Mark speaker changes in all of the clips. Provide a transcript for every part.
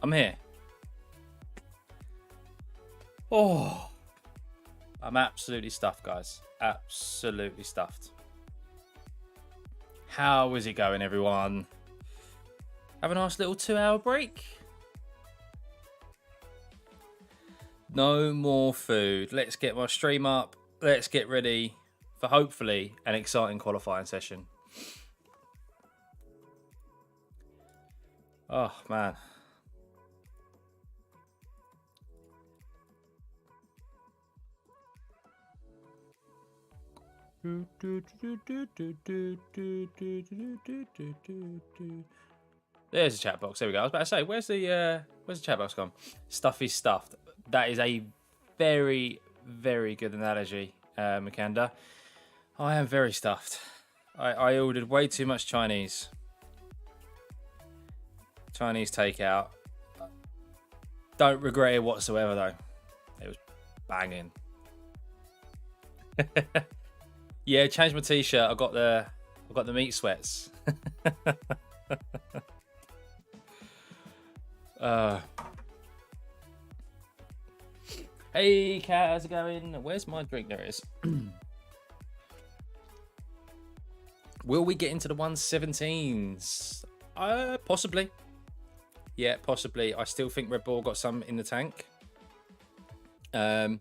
Speaker 1: I'm here. Oh, I'm absolutely stuffed, guys. Absolutely stuffed. How is it going, everyone? Have a nice little 2-hour break. No more food. Let's get my stream up. Let's get ready for hopefully an exciting qualifying session. Oh, man. There's a chat box. There we go. I was about to say, where's the chat box gone? Stuff is stuffed. That is a very, very good analogy, Mikanda. I am very stuffed. I ordered way too much Chinese takeout. Don't regret it whatsoever, though. It was banging. Yeah, changed my t-shirt. I got the meat sweats. Hey, Kat, how's it going? Where's my drink? There it is. Will we get into the 117s? Possibly. Yeah, possibly. I still think Red Bull got some in the tank. Yeah,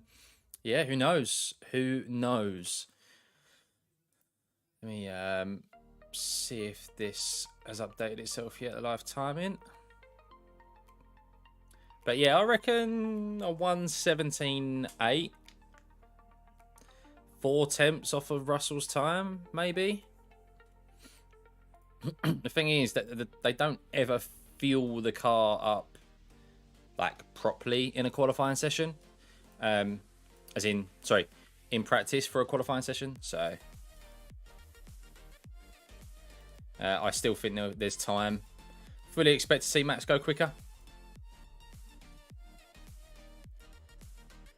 Speaker 1: who knows? Who knows? Let me see if this has updated itself yet, the live timing. But yeah, I reckon a 117.8. 4 temps off of Russell's time, maybe. The thing is that they don't ever fuel the car up like properly in a qualifying session. In practice for a qualifying session. So I still think there's time. Fully expect to see Max go quicker.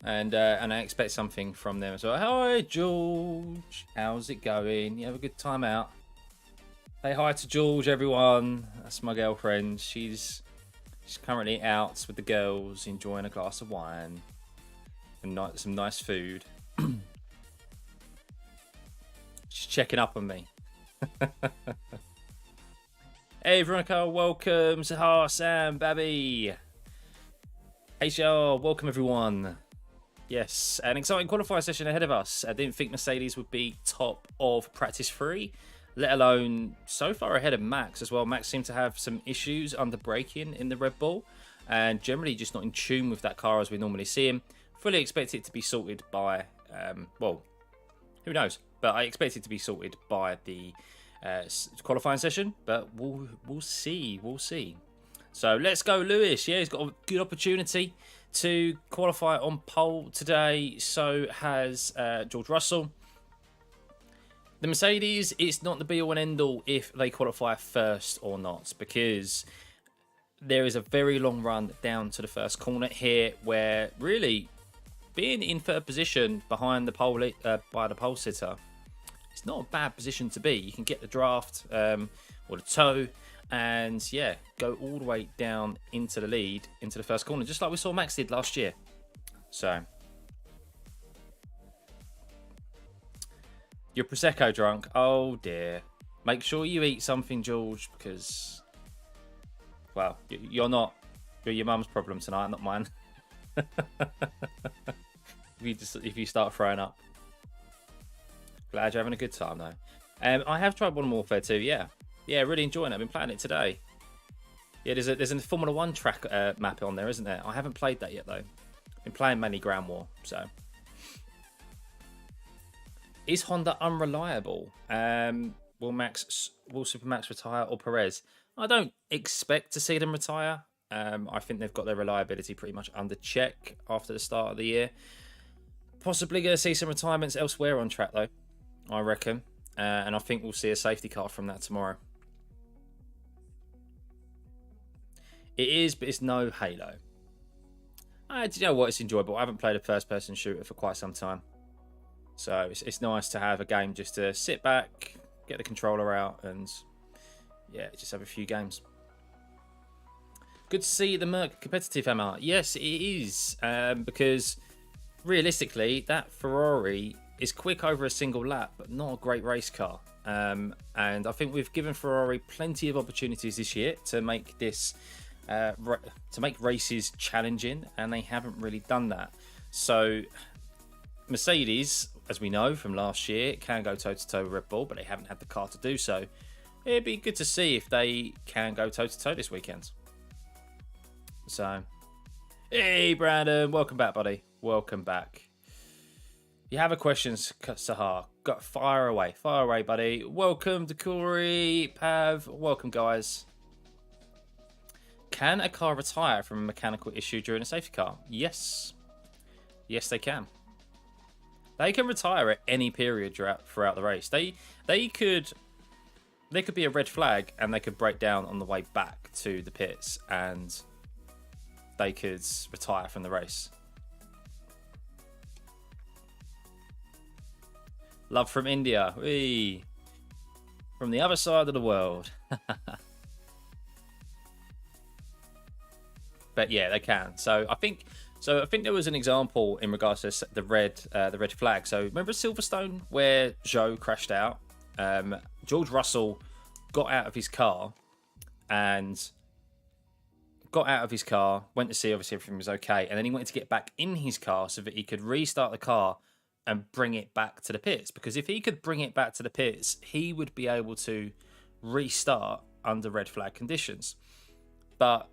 Speaker 1: And I expect something from them as well. Hi, George. How's it going? You have a good time out? Say hi to George, everyone. That's my girlfriend. She's currently out with the girls, enjoying a glass of wine and some nice food. She's checking up on me. Hey, Veronica, welcome. Sahar, Sam, Babby. Hey, y'all. Welcome, everyone. Yes, an exciting qualifying session ahead of us. I didn't think Mercedes would be top of practice 3, let alone so far ahead of Max as well. Max seemed to have some issues under braking in the Red Bull and generally just not in tune with that car as we normally see him. Fully expect it to be sorted by, well, who knows? But I expect it to be sorted by the qualifying session, but we'll see. We'll see. So let's go, Lewis. Yeah, he's got a good opportunity to qualify on pole today. So has George Russell. The Mercedes, it's not the be-all and end-all if they qualify first or not, because there is a very long run down to the first corner here where really being in third position behind the pole by the pole sitter, it's not a bad position to be. You can get the draft or the toe and yeah, go all the way down into the lead, into the first corner, just like we saw Max did last year. So you're Prosecco drunk. Oh dear. Make sure you eat something, George, because, well, you're not. You're your mum's problem tonight, not mine. if you start throwing up. Glad you're having a good time though. I have tried Modern Warfare 2. Yeah, really enjoying it. I've been playing it today. Yeah, there's a Formula 1 track map on there, isn't there? I haven't played that yet though. Been playing mainly Ground War. So, is Honda unreliable? Will Super Max retire or Perez? I don't expect to see them retire. I think they've got their reliability pretty much under check after the start of the year. Possibly going to see some retirements elsewhere on track though, I reckon. And I think we'll see a safety car from that tomorrow. It is, but it's no Halo. Do you know what? It's enjoyable. I haven't played a first-person shooter for quite some time. So it's nice to have a game just to sit back, get the controller out, and yeah, just have a few games. Good to see the Merc competitive, Emma. Yes, it is, because realistically, that Ferrari is quick over a single lap, but not a great race car. And I think we've given Ferrari plenty of opportunities this year to make this, to make races challenging, and they haven't really done that. So Mercedes, as we know from last year, can go toe-to-toe with Red Bull, but they haven't had the car to do so. It'd be good to see if they can go toe-to-toe this weekend. So, hey Brandon, welcome back, buddy. Welcome back. You have a question, Sahar? Got fire away, buddy. Welcome to Corey, Pav. Welcome, guys. Can a car retire from a mechanical issue during a safety car? Yes. Yes, they can. They can retire at any period throughout the race. They could be a red flag and they could break down on the way back to the pits and they could retire from the race. Love from India. Whee. From the other side of the world. But yeah, they can. So I think there was an example in regards to the red flag. So remember Silverstone where Zhou crashed out? George Russell got out of his car, went to see obviously everything was okay, and then he wanted to get back in his car so that he could restart the car and bring it back to the pits. Because if he could bring it back to the pits, he would be able to restart under red flag conditions. But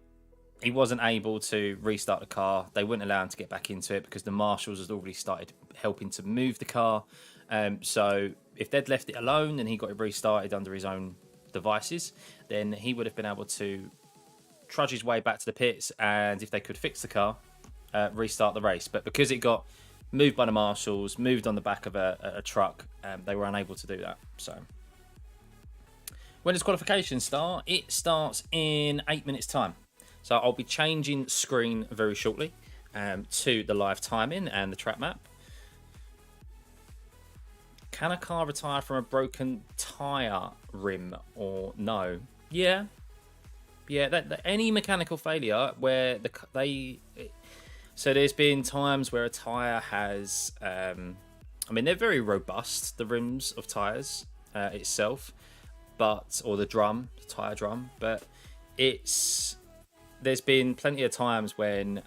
Speaker 1: he wasn't able to restart the car. They wouldn't allow him to get back into it because the marshals had already started helping to move the car. So if they'd left it alone and he got it restarted under his own devices, then he would have been able to trudge his way back to the pits, and if they could fix the car, restart the race. But because it got moved by the marshals, moved on the back of a truck, they were unable to do that. So when does qualification start? It starts in 8 minutes time. So I'll be changing screen very shortly to the live timing and the track map. Can a car retire from a broken tyre rim or no? Yeah. Any mechanical failure where so there's been times where a tyre has, they're very robust, the rims of tyres itself, or the tyre drum, but there's been plenty of times when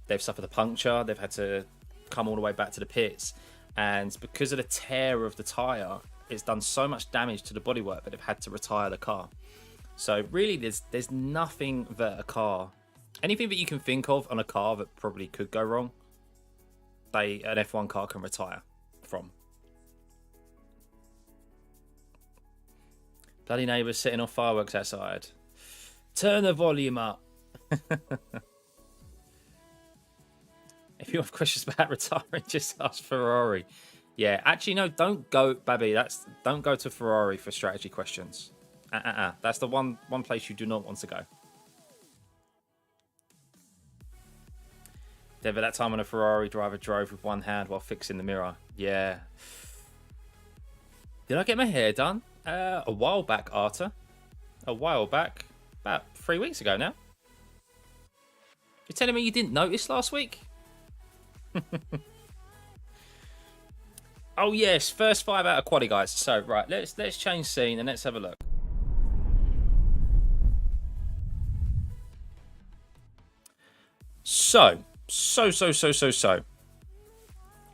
Speaker 1: they've suffered a puncture, they've had to come all the way back to the pits, and because of the tear of the tyre, it's done so much damage to the bodywork that they've had to retire the car. So really, there's nothing that anything that you can think of on a car that probably could go wrong, an F1 car can retire from. Bloody neighbours setting off fireworks outside. Turn the volume up. If you have questions about retiring, just ask Ferrari. Yeah, actually, no, don't go, Babby. Don't go to Ferrari for strategy questions. That's the one place you do not want to go. Never that time when a Ferrari driver drove with one hand while fixing the mirror. Yeah. Did I get my hair done? A while back, Arta. A while back. About 3 weeks ago now. You're telling me you didn't notice last week? Oh yes, first 5 out of quali, guys. So right, let's change scene and let's have a look. So.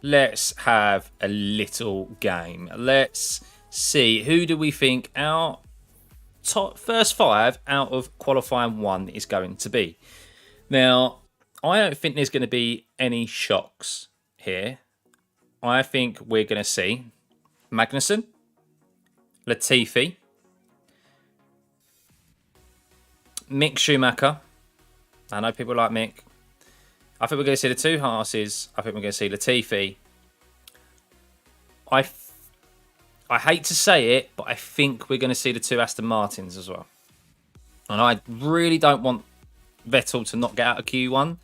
Speaker 1: Let's have a little game. Let's see, who do we think our first 5 out of qualifying 1 is going to be? Now, I don't think there's going to be any shocks here. I think we're going to see Magnussen, Latifi, Mick Schumacher. I know people like Mick. I think we're going to see the 2 Haas's. I think we're going to see Latifi. I hate to say it, but I think we're going to see the 2 Aston Martins as well. And I really don't want Vettel to not get out of Q1,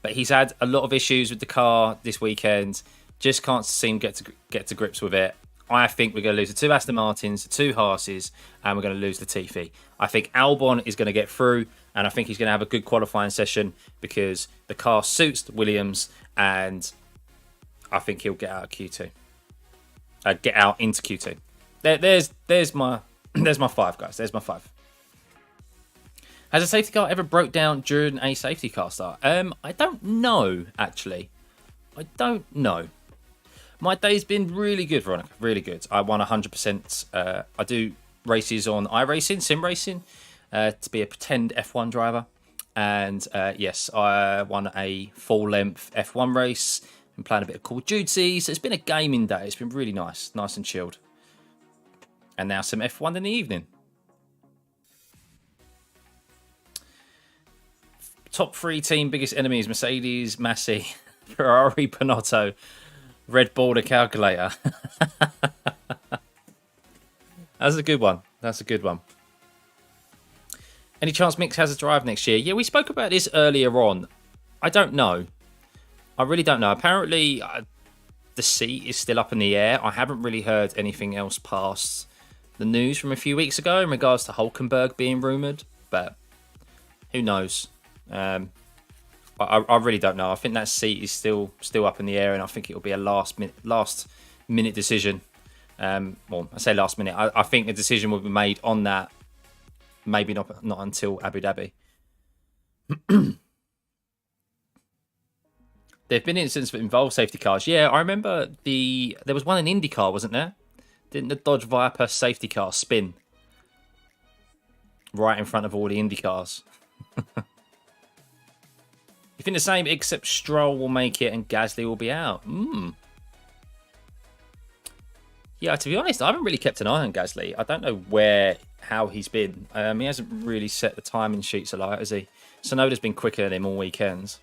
Speaker 1: but he's had a lot of issues with the car this weekend. Just can't seem to get to grips with it. I think we're going to lose the 2 Aston Martins, the 2 Haas's, and we're going to lose the Latifi. I think Albon is going to get through, and I think he's going to have a good qualifying session because the car suits the Williams, and I think he'll get out of Q2. Get out into Q2. There's my 5, guys. There's my 5. Has a safety car ever broke down during a safety car start? I don't know, actually. I don't know. My day's been really good, Veronica. Really good. I won 100%. I do races on iRacing, sim racing, to be a pretend F1 driver. And yes, I won a full-length F1 race. Been playing a bit of Call of Duty. So it's been a gaming day. It's been really nice. Nice and chilled. And now some F1 in the evening. Top 3 team biggest enemies: Mercedes, Massey, Ferrari, Pinotto, Red Bull, the calculator. That's a good one. That's a good one. Any chance Mick has a drive next year? Yeah, we spoke about this earlier on. I don't know. I really don't know. Apparently, the seat is still up in the air. I haven't really heard anything else past the news from a few weeks ago in regards to Hulkenberg being rumoured. But who knows? I really don't know. I think that seat is still up in the air, and I think it'll be a last minute decision. Well, I say last minute. I think the decision will be made on that. Maybe not until Abu Dhabi. There have been incidents that involve safety cars. Yeah, I remember there was one in IndyCar, wasn't there? Didn't the Dodge Viper safety car spin right in front of all the Indy cars? You think the same, except Stroll will make it and Gasly will be out? Yeah, to be honest, I haven't really kept an eye on Gasly. I don't know how he's been. He hasn't really set the timing sheets alight, has he? Sonoda's been quicker than him all weekends.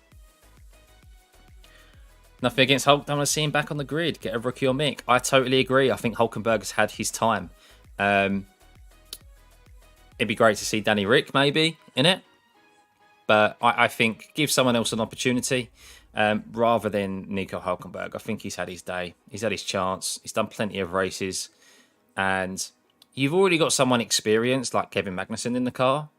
Speaker 1: Nothing against Hulk. Don't want to see him back on the grid. Get a rookie or Mick. I totally agree. I think Hulkenberg has had his time. It'd be great to see Danny Rick maybe in it. But I think give someone else an opportunity rather than Nico Hulkenberg. I think he's had his day. He's had his chance. He's done plenty of races. And you've already got someone experienced like Kevin Magnussen in the car.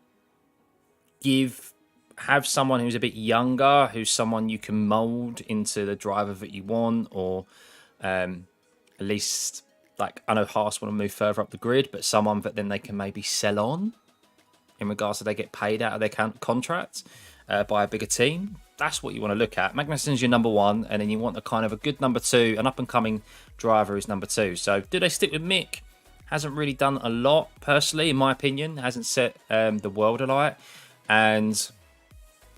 Speaker 1: Have someone who's a bit younger, who's someone you can mould into the driver that you want, or at least, like, I know Haas want to move further up the grid, but someone that then they can maybe sell on in regards to they get paid out of their contract by a bigger team. That's what you want to look at. Magnussen's your number 1, and then you want a kind of a good number 2, an up-and-coming driver who's number 2. So do they stick with Mick? Hasn't really done a lot, personally, in my opinion. Hasn't set the world alight. And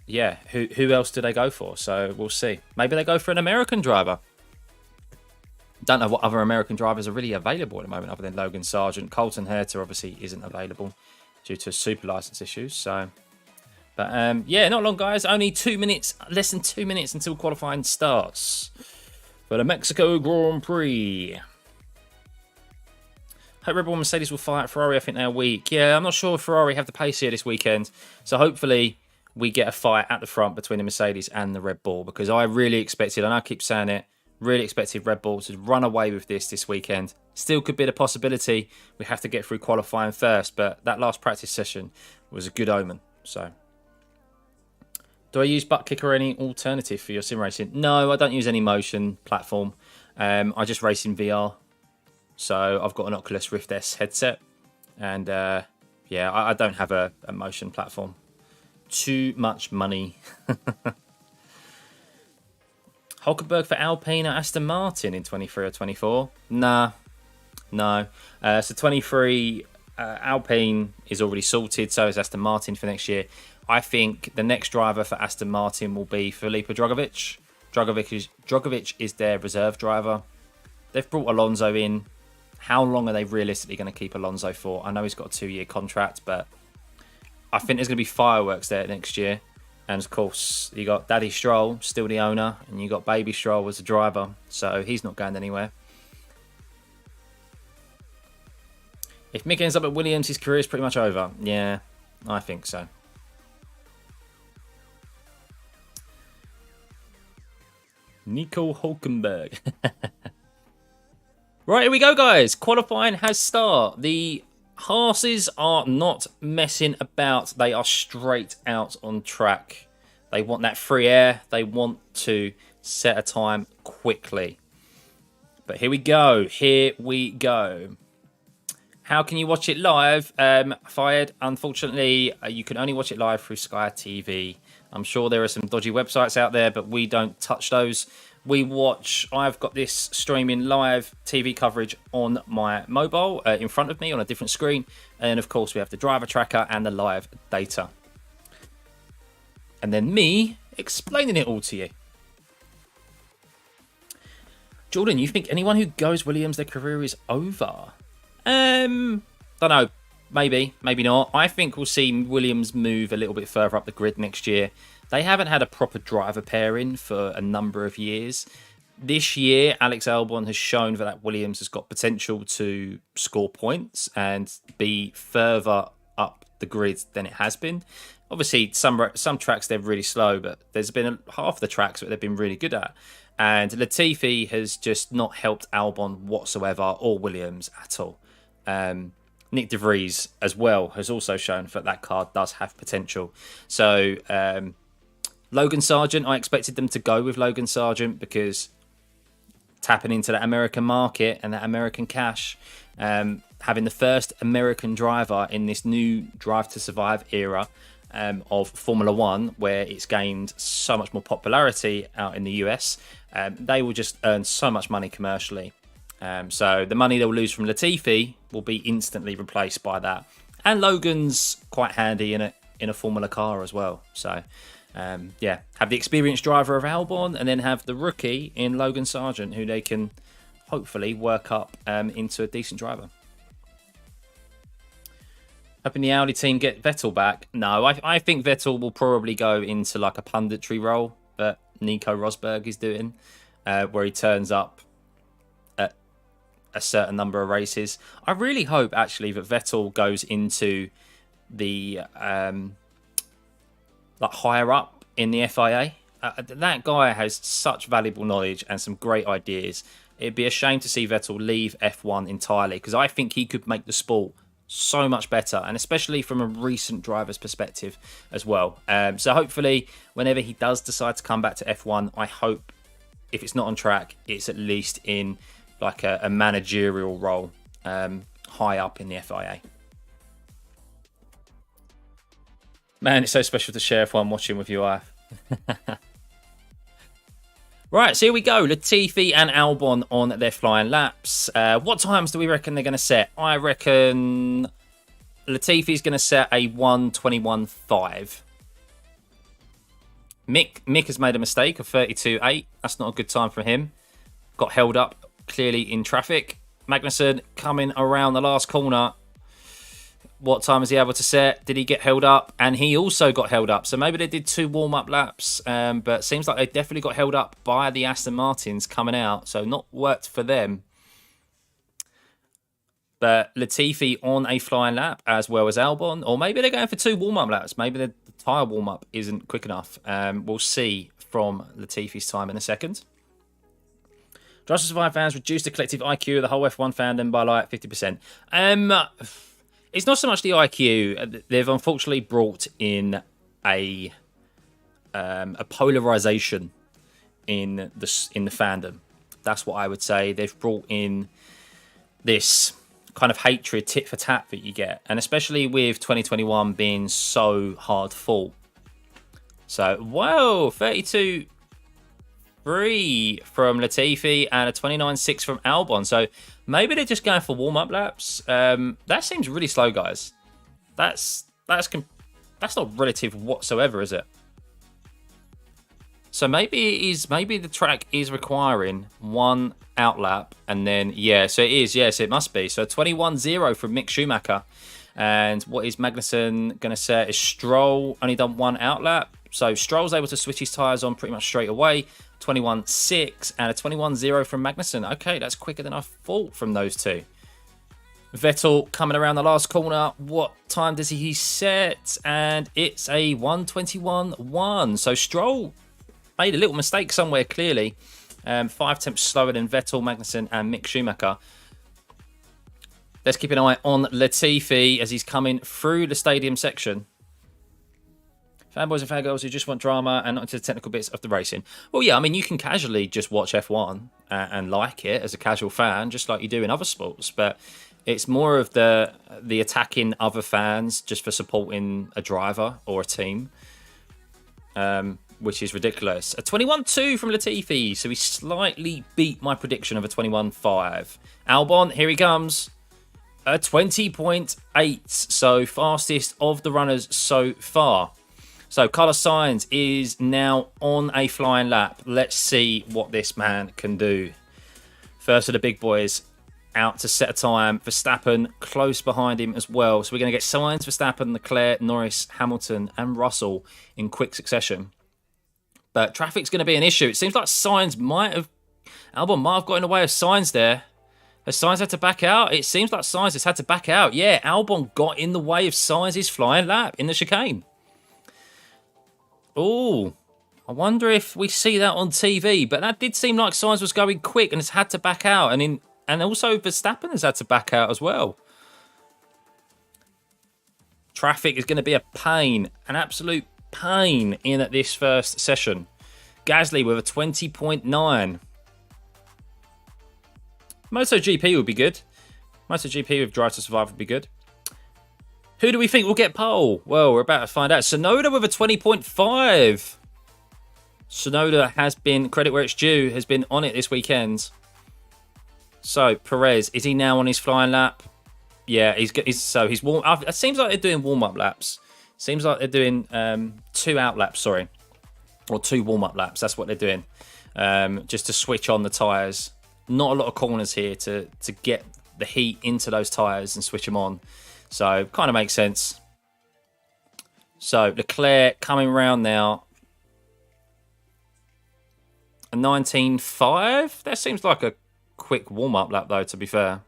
Speaker 1: yeah, who else do they go for? So we'll see. Maybe they go for an American driver. Don't know what other American drivers are really available at the moment other than Logan Sargent. Colton Herta obviously isn't available due to super license issues. So, but yeah, not long, guys. Only 2 minutes, less than 2 minutes until qualifying starts for the Mexico Grand Prix. Hope Red Bull and Mercedes will fight Ferrari. I think they're weak. Yeah, I'm not sure if Ferrari have the pace here this weekend. So hopefully we get a fight at the front between the Mercedes and the Red Bull, because I really expected, and I keep saying it, really expected Red Bull to run away with this weekend. Still could be the possibility. We have to get through qualifying first, but that last practice session was a good omen. So, do I use butt kick or any alternative for your sim racing? No, I don't use any motion platform. I just race in VR. So I've got an Oculus Rift S headset, and yeah, I don't have a motion platform. Too much money. Hulkenberg for Alpine or Aston Martin in 23 or 24? Nah, no. So 23, Alpine is already sorted, so is Aston Martin for next year. I think the next driver for Aston Martin will be Felipe Drugovich. Drugovich is their reserve driver. They've brought Alonso in. How long are they realistically going to keep Alonso for? I know he's got a 2-year contract, but I think there's going to be fireworks there next year. And of course, you got Daddy Stroll, still the owner, and you got Baby Stroll as the driver, so he's not going anywhere. If Mick ends up at Williams, his career is pretty much over. Yeah, I think so. Nico Hulkenberg. Right, here we go, guys. Qualifying has started. The Haas's are not messing about. They are straight out on track. They want that free air. They want to set a time quickly. But here we go. Here we go. How can you watch it live? Fired, unfortunately, you can only watch it live through Sky TV. I'm sure there are some dodgy websites out there, but we don't touch those. I've got this streaming live TV coverage on my mobile in front of me on a different screen. And of course, we have the driver tracker and the live data. And then me explaining it all to you. Jordan, you think anyone who goes Williams, their career is over? Don't know. Maybe, maybe not. I think we'll see Williams move a little bit further up the grid next year. They haven't had a proper driver pairing for a number of years. This year, Alex Albon has shown that Williams has got potential to score points and be further up the grid than it has been. Obviously, some tracks they're really slow, but there's been half the tracks that they've been really good at. And Latifi has just not helped Albon whatsoever, or Williams at all. Nick De Vries as well has also shown that car does have potential. So Logan Sargent, I expected them to go with Logan Sargent because tapping into that American market and that American cash, having the first American driver in this new Drive to Survive era of Formula One, where it's gained so much more popularity out in the US, they will just earn so much money commercially. So the money they'll lose from Latifi will be instantly replaced by that. And Logan's quite handy in a Formula car as well. So yeah, have the experienced driver of Albon and then have the rookie in Logan Sargent, who they can hopefully work up into a decent driver. Hoping the Audi team get Vettel back. No, I think Vettel will probably go into like a punditry role that Nico Rosberg is doing, where he turns up at a certain number of races. I really hope actually that Vettel goes into the like higher up in the FIA. That guy has such valuable knowledge and some great ideas. It'd be a shame to see Vettel leave F1 entirely, because I think he could make the sport so much better, and especially from a recent driver's perspective as well. So hopefully whenever he does decide to come back to F1, I hope if it's not on track, it's at least in like a managerial role high up in the FIA. Man, it's so special to share F1 watching with you. Right, so here we go. Latifi and Albon on their flying laps. What times do we reckon they're going to set? I reckon Latifi's going to set a 1:21.5. Mick has made a mistake of 32.8. That's not a good time for him. Got held up clearly in traffic. Magnussen coming around the last corner. What time was he able to set? Did he get held up? And he also got held up. So maybe they did 2 warm-up laps. But seems like they definitely got held up by the Aston Martins coming out. So not worked for them. But Latifi on a flying lap as well as Albon. Or maybe they're going for 2 warm-up laps. Maybe the tyre warm-up isn't quick enough. We'll see from Latifi's time in a second. Drive to Survive fans reduced the collective IQ of the whole F1 fandom by like 50%. It's not so much the IQ. They've unfortunately brought in a polarization in the fandom. That's what I would say. They've brought in this kind of hatred, tit for tat that you get, and especially with 2021 being so hard fought. So, whoa, 32.3 from Latifi and a 29.6 from Albon. So maybe they're just going for warm-up laps. That seems really slow, guys. That's not relative whatsoever, is it? So maybe the track is requiring 1 outlap, and then yeah, so it is. Yes, it must be. So 21.0 from Mick Schumacher. And what is Magnussen going to set? Is Stroll only done 1 outlap? So Stroll's able to switch his tyres on pretty much straight away. 21.6 and a 21.0 from Magnussen. Okay, that's quicker than I thought from those two. Vettel coming around the last corner. What time does he set? And it's a 1:21.1. So Stroll made a little mistake somewhere, clearly. 5 tenths slower than Vettel, Magnussen and Mick Schumacher. Let's keep an eye on Latifi as he's coming through the stadium section. Fanboys and fangirls who just want drama and not into the technical bits of the racing. Well, yeah, I mean, you can casually just watch F1 and like it as a casual fan, just like you do in other sports. But it's more of the attacking other fans just for supporting a driver or a team, which is ridiculous. A 21.2 from Latifi, so he slightly beat my prediction of a 21.5. Albon, here he comes. A 20.8, so fastest of the runners so far. So Carlos Sainz is now on a flying lap. Let's see what this man can do. First of the big boys out to set a time. Verstappen close behind him as well. So we're going to get Sainz, Verstappen, Leclerc, Norris, Hamilton and Russell in quick succession. But traffic's going to be an issue. It seems like Albon might have got in the way of Sainz there. Has Sainz had to back out? It seems like Sainz has had to back out. Yeah, Albon got in the way of Sainz's flying lap in the chicane. Oh, I wonder if we see that on TV. But that did seem like Sainz was going quick and has had to back out. And also Verstappen has had to back out as well. Traffic is going to be a pain, an absolute pain in at this first session. Gasly with a 20.9. MotoGP would be good. MotoGP with Drive to Survive would be good. Who do we think will get pole? Well, we're about to find out. Tsunoda with a 20.5. Tsunoda has been, credit where it's due, has been on it this weekend. So, Perez, is he now on his flying lap? Yeah, he's warm. It seems like they're doing warm-up laps. Seems like they're doing 2 out laps, sorry. Or 2 warm-up laps. That's what they're doing. Just to switch on the tyres. Not a lot of corners here to get the heat into those tyres and switch them on. So, kind of makes sense. So, Leclerc coming round now. A 19.5? That seems like a quick warm-up lap, though, to be fair.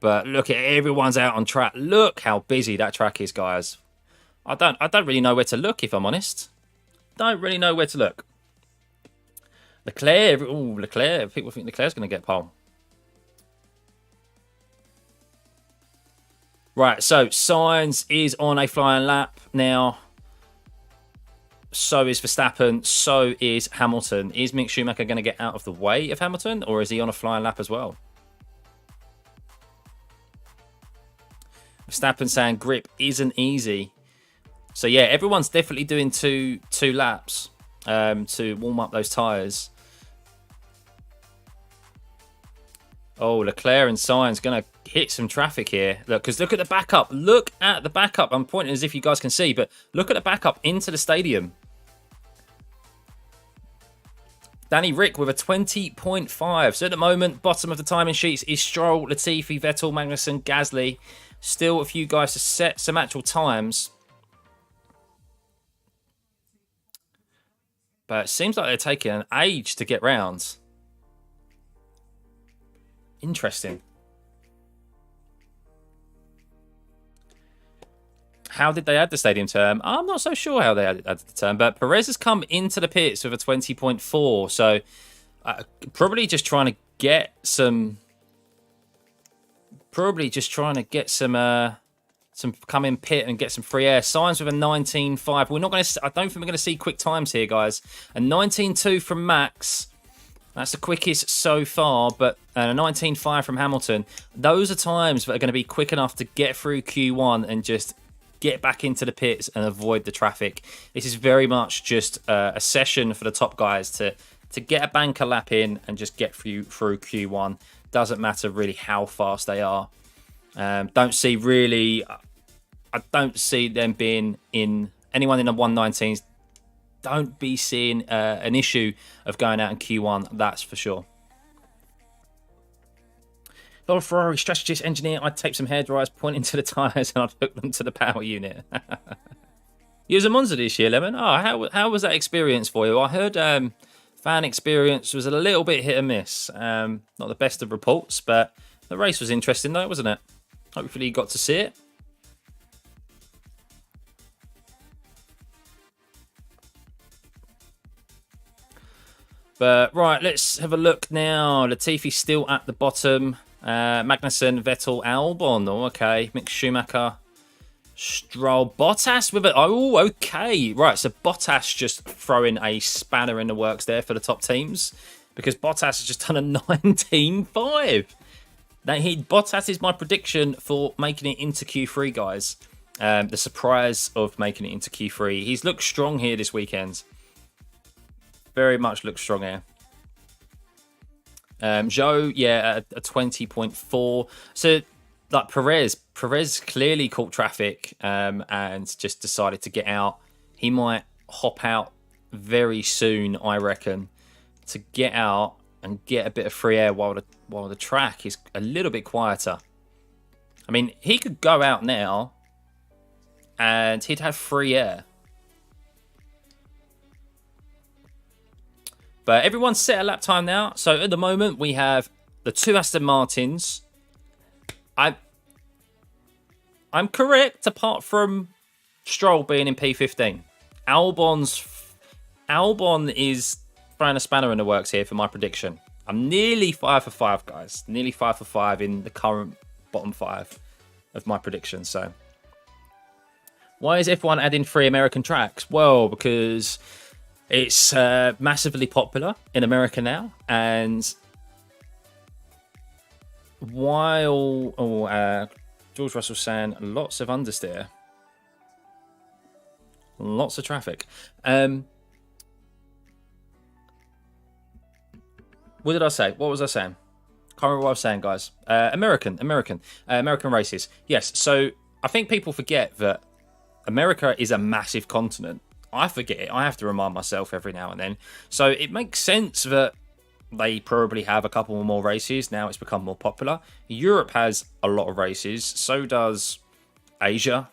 Speaker 1: But look at everyone's out on track. Look how busy that track is, guys. I don't really know where to look, if I'm honest. Don't really know where to look. Leclerc. Ooh, Leclerc. People think Leclerc's going to get pole. Right, so Sainz is on a flying lap now. So is Verstappen. So is Hamilton. Is Mick Schumacher going to get out of the way of Hamilton, or is he on a flying lap as well? Verstappen saying grip isn't easy. So yeah, everyone's definitely doing two laps to warm up those tyres. Oh, Leclerc and Sainz going to hit some traffic here. Look, because look at the backup. Look at the backup. I'm pointing as if you guys can see, but look at the backup into the stadium. Danny Rick with a 20.5. So at the moment, bottom of the timing sheets is Stroll, Latifi, Vettel, Magnussen, Gasly. Still a few guys to set some actual times. But it seems like they're taking an age to get round. Interesting. How did they add the stadium term? I'm not so sure how they added the term, but Perez has come into the pits with a 20.4. So probably just trying to get some. Some come in pit and get some free air. Sainz with a 19.5. We're not going to. I don't think we're going to see quick times here, guys. A 19.2 from Max. That's the quickest so far, but a 19.5 from Hamilton. Those are times that are going to be quick enough to get through Q1 and just get back into the pits and avoid the traffic. This is very much just a session for the top guys to get a banker lap in and just get through Q1. Doesn't matter really how fast they are. I don't see them being in anyone in the 119s. Don't be seeing an issue of going out in Q1, that's for sure. Laura Ferrari, strategist engineer, I'd tape some hairdryers, point into the tyres and I'd hook them to the power unit. You was a Monza this year, Lemon? Oh, how was that experience for you? I heard fan experience was a little bit hit and miss. Not the best of reports, but the race was interesting though, wasn't it? Hopefully you got to see it. But right, let's have a look now. Latifi's still at the bottom. Magnussen, Vettel, Albon. Oh, okay. Mick Schumacher, Stroll, Bottas with it. Oh, okay. Right, so Bottas just throwing a spanner in the works there for the top teams because Bottas has just done a 19.5. Bottas is my prediction for making it into Q3, guys. The surprise of making it into Q3. He's looked strong here this weekend. Very much looks strong here. Zhou, yeah, a 20.4. So, like Perez clearly caught traffic and just decided to get out. He might hop out very soon, I reckon, to get out and get a bit of free air while the track is a little bit quieter. I mean, he could go out now and he'd have free air. But everyone's set a lap time now. So at the moment, we have the 2 Aston Martins. I'm correct, apart from Stroll being in P15. Albon is throwing a spanner in the works here for my prediction. I'm nearly 5 for 5, guys. Nearly 5 for 5 in the current bottom 5 of my predictions. So why is F1 adding 3 American tracks? Well, because it's massively popular in America now, and while George Russell saying lots of understeer, lots of traffic. What did I say? What was I saying? Can't remember what I was saying, guys. American races. Yes. So I think people forget that America is a massive continent. I forget it. I have to remind myself every now and then. So it makes sense that they probably have a couple more races. Now it's become more popular. Europe has a lot of races. So does Asia.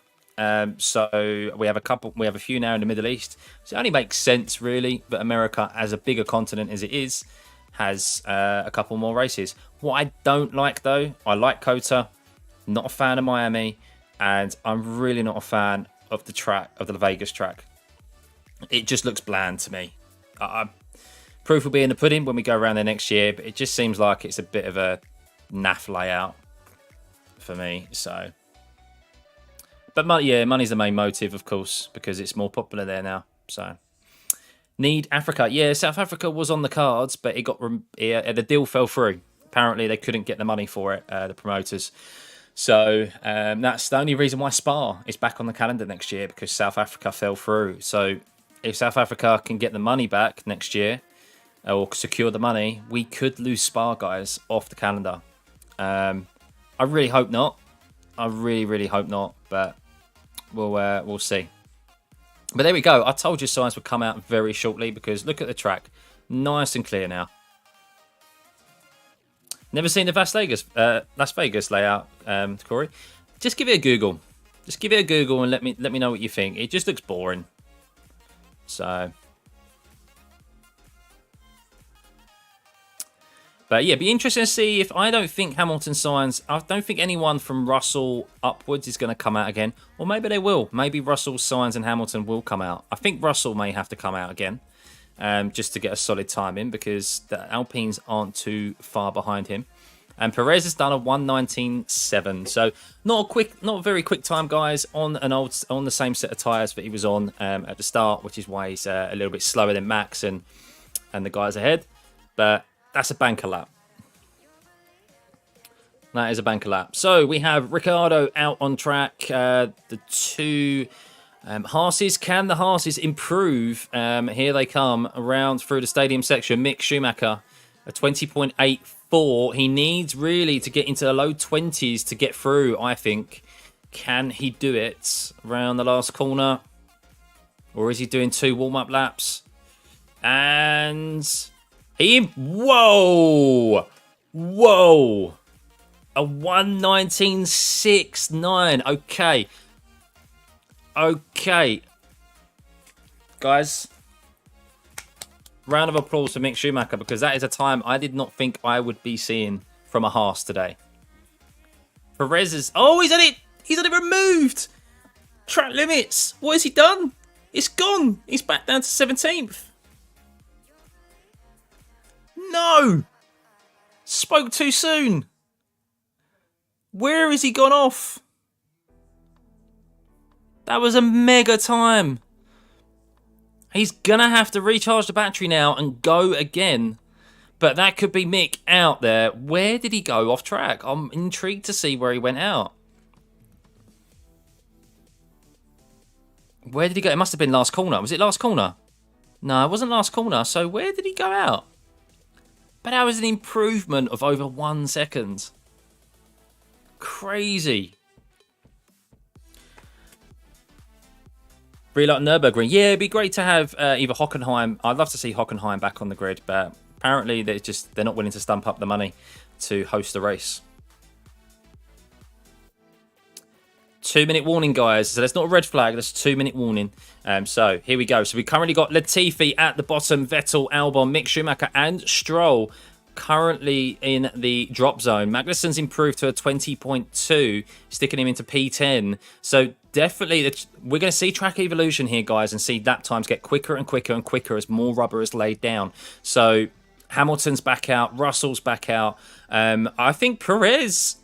Speaker 1: So we have a few now in the Middle East. So it only makes sense, really, that America, as a bigger continent as it is, has a couple more races. What I don't like, though, I like COTA. Not a fan of Miami. And I'm really not a fan of the Vegas track. It just looks bland to me. Proof will be in the pudding when we go around there next year, but it just seems like it's a bit of a naff layout for me. So, but money's the main motive, of course, because it's more popular there now. So, need Africa. Yeah, South Africa was on the cards, but the deal fell through. Apparently, they couldn't get the money for it, the promoters. So that's the only reason why Spa is back on the calendar next year, because South Africa fell through. So if South Africa can get the money back next year or secure the money, we could lose Spa, guys, off the calendar. I really hope not. I really, really hope not. But we'll see. But there we go. I told you signs would come out very shortly, because look at the track. Nice and clear now. Never seen the Las Vegas layout, Corey. Just give it a Google. Just give it a Google and let me know what you think. It just looks boring. So, but yeah, be interesting to see if I don't think Hamilton signs. I don't think anyone from Russell upwards is going to come out again, or maybe they will. Maybe Russell signs and Hamilton will come out. I think Russell may have to come out again. Just to get a solid time in, because the Alpines aren't too far behind him. And Perez has done a 1:19.7, so not a very quick time, guys, on the same set of tyres that he was on at the start, which is why he's a little bit slower than Max and the guys ahead. But that's a banker lap. That is a banker lap. So we have Ricciardo out on track. The two Haas's. Can the Haas's improve? Here they come around through the stadium section. Mick Schumacher, a 20.84. He needs really to get into the low 20s to get through, I think. Can he do it around the last corner? Or is he doing 2 warm-up laps? And whoa! Whoa! A 1:19.69. Okay. Guys, round of applause for Mick Schumacher, because that is a time I did not think I would be seeing from a Haas today. Perez is... Oh, he's had it removed! Track limits! What has he done? It's gone! He's back down to 17th. No! Spoke too soon. Where has he gone off? That was a mega time. He's going to have to recharge the battery now and go again. But that could be Mick out there. Where did he go off track? I'm intrigued to see where he went out. Where did he go? It must have been last corner. Was it last corner? No, it wasn't last corner. So where did he go out? But that was an improvement of over 1 second. Crazy. Really like Nürburgring. Yeah, it'd be great to have either Hockenheim. I'd love to see Hockenheim back on the grid, but apparently they're not willing to stump up the money to host the race. 2-minute warning, guys. So that's not a red flag. That's a 2-minute warning. So here we go. So we currently got Latifi at the bottom, Vettel, Albon, Mick Schumacher, and Stroll currently in the drop zone. Magnussen's improved to a 20.2, sticking him into P10. So definitely, we're going to see track evolution here, guys, and see lap times get quicker and quicker and quicker as more rubber is laid down. So Hamilton's back out, Russell's back out. I think Perez.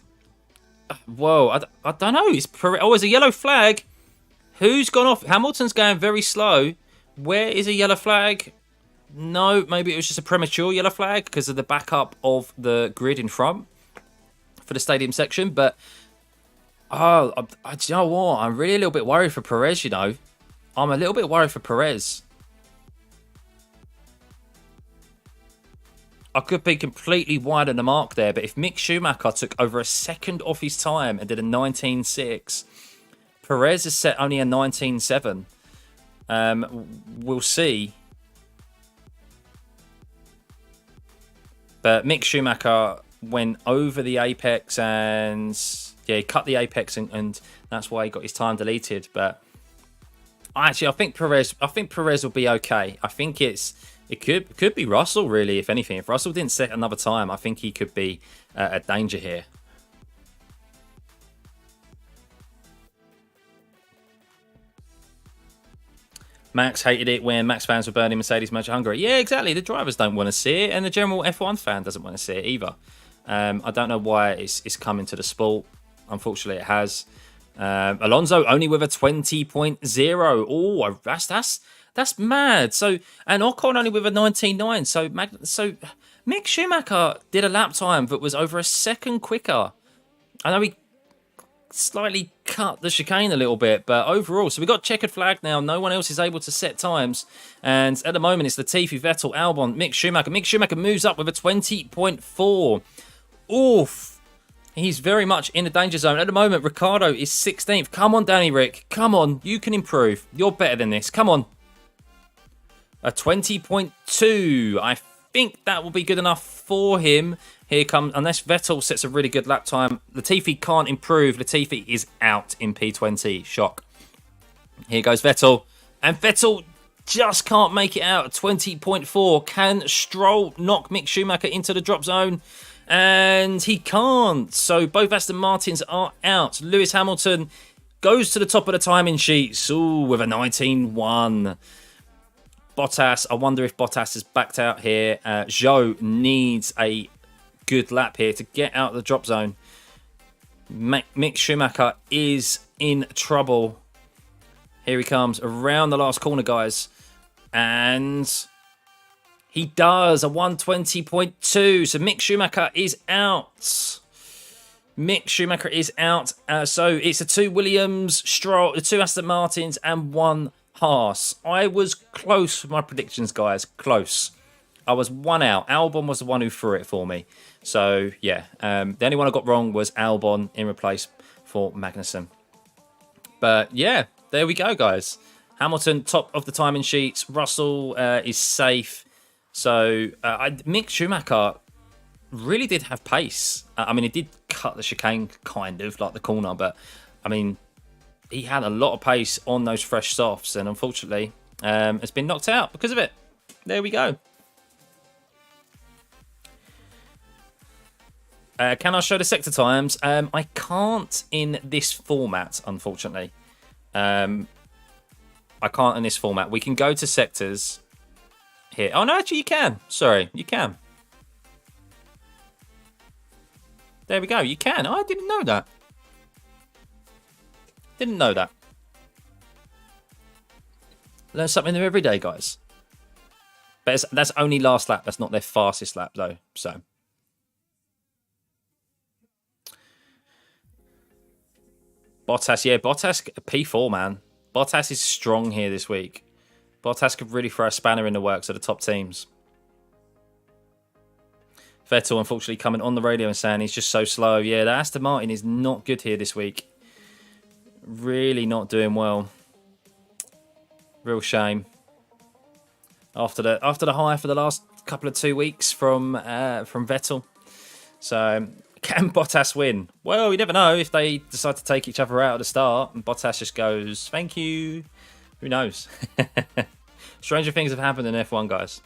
Speaker 1: Whoa, I don't know. Is Perez? Oh, there's a yellow flag. Who's gone off? Hamilton's going very slow. Where is a yellow flag? No, maybe it was just a premature yellow flag because of the backup of the grid in front for the stadium section. But, oh, you know what? I'm really a little bit worried for Perez, you know. I'm a little bit worried for Perez. I could be completely wide on the mark there, but if Mick Schumacher took over a second off his time and did a 19.6, Perez has set only a 19.7. We'll see. But Mick Schumacher went over the apex and he cut the apex and that's why he got his time deleted. But actually, I think Perez will be okay. I think it could be Russell really, if anything. If Russell didn't set another time, I think he could be a danger here. Max hated it when Max fans were burning Mercedes Motor Hungary. Yeah, exactly. The drivers don't want to see it, and the general F1 fan doesn't want to see it either. I don't know why it's coming to the sport. Unfortunately, it has. Alonso only with a 20.0. Oh, that's mad. So, and Ocon only with a 19.9. So Mick Schumacher did a lap time that was over a second quicker. I know he slightly cut the chicane a little bit, but overall, so we got checkered flag now. No one else is able to set times, and at the moment it's Latifi, Vettel, Albon, Mick Schumacher. Mick Schumacher moves up with a 20.4. Oof, he's very much in the danger zone at the moment. Ricciardo is 16th. Come on, Danny Rick, come on, you can improve. You're better than this. Come on, a 20.2. I think that will be good enough for him. Here comes, unless Vettel sets a really good lap time. Latifi can't improve. Latifi is out in P20. Shock. Here goes Vettel. And Vettel just can't make it out. 20.4. Can Stroll knock Mick Schumacher into the drop zone? And he can't. So both Aston Martins are out. Lewis Hamilton goes to the top of the timing sheets. Ooh, with a 19.1. Bottas, I wonder if Bottas is backed out here. Zhou needs a good lap here to get out of the drop zone. Mick Schumacher is in trouble. Here he comes around the last corner, guys. And he does a 120.2. So Mick Schumacher is out. Mick Schumacher is out. So it's the 2 Williams, Stroll, the 2 Aston Martins, and 1 Haas. I was close with my predictions, guys. Close. I was 1 out. Albon was the one who threw it for me. So, yeah. The only one I got wrong was Albon in replace for Magnussen. But, yeah. There we go, guys. Hamilton, top of the timing sheets. Russell is safe. So, Mick Schumacher really did have pace. I mean, he did cut the chicane, kind of, like the corner. But, I mean, he had a lot of pace on those fresh softs. And, unfortunately, has been knocked out because of it. There we go. Can I show the sector times? I can't in this format, unfortunately. I can't in this format. We can go to sectors here. Oh, no, actually, you can. Sorry, you can. There we go. You can. I didn't know that. Didn't know that. Learn something new every day, guys. But that's only last lap. That's not their fastest lap, though. So. Bottas, yeah. Bottas, P4, man. Bottas is strong here this week. Bottas could really throw a spanner in the works of the top teams. Vettel, unfortunately, coming on the radio and saying he's just so slow. Yeah, the Aston Martin is not good here this week. Really not doing well. Real shame. After the high for the last couple of 2 weeks from Vettel. So, can Bottas win? Well, you never know if they decide to take each other out at the start and Bottas just goes, thank you. Who knows? Stranger things have happened in F1, guys.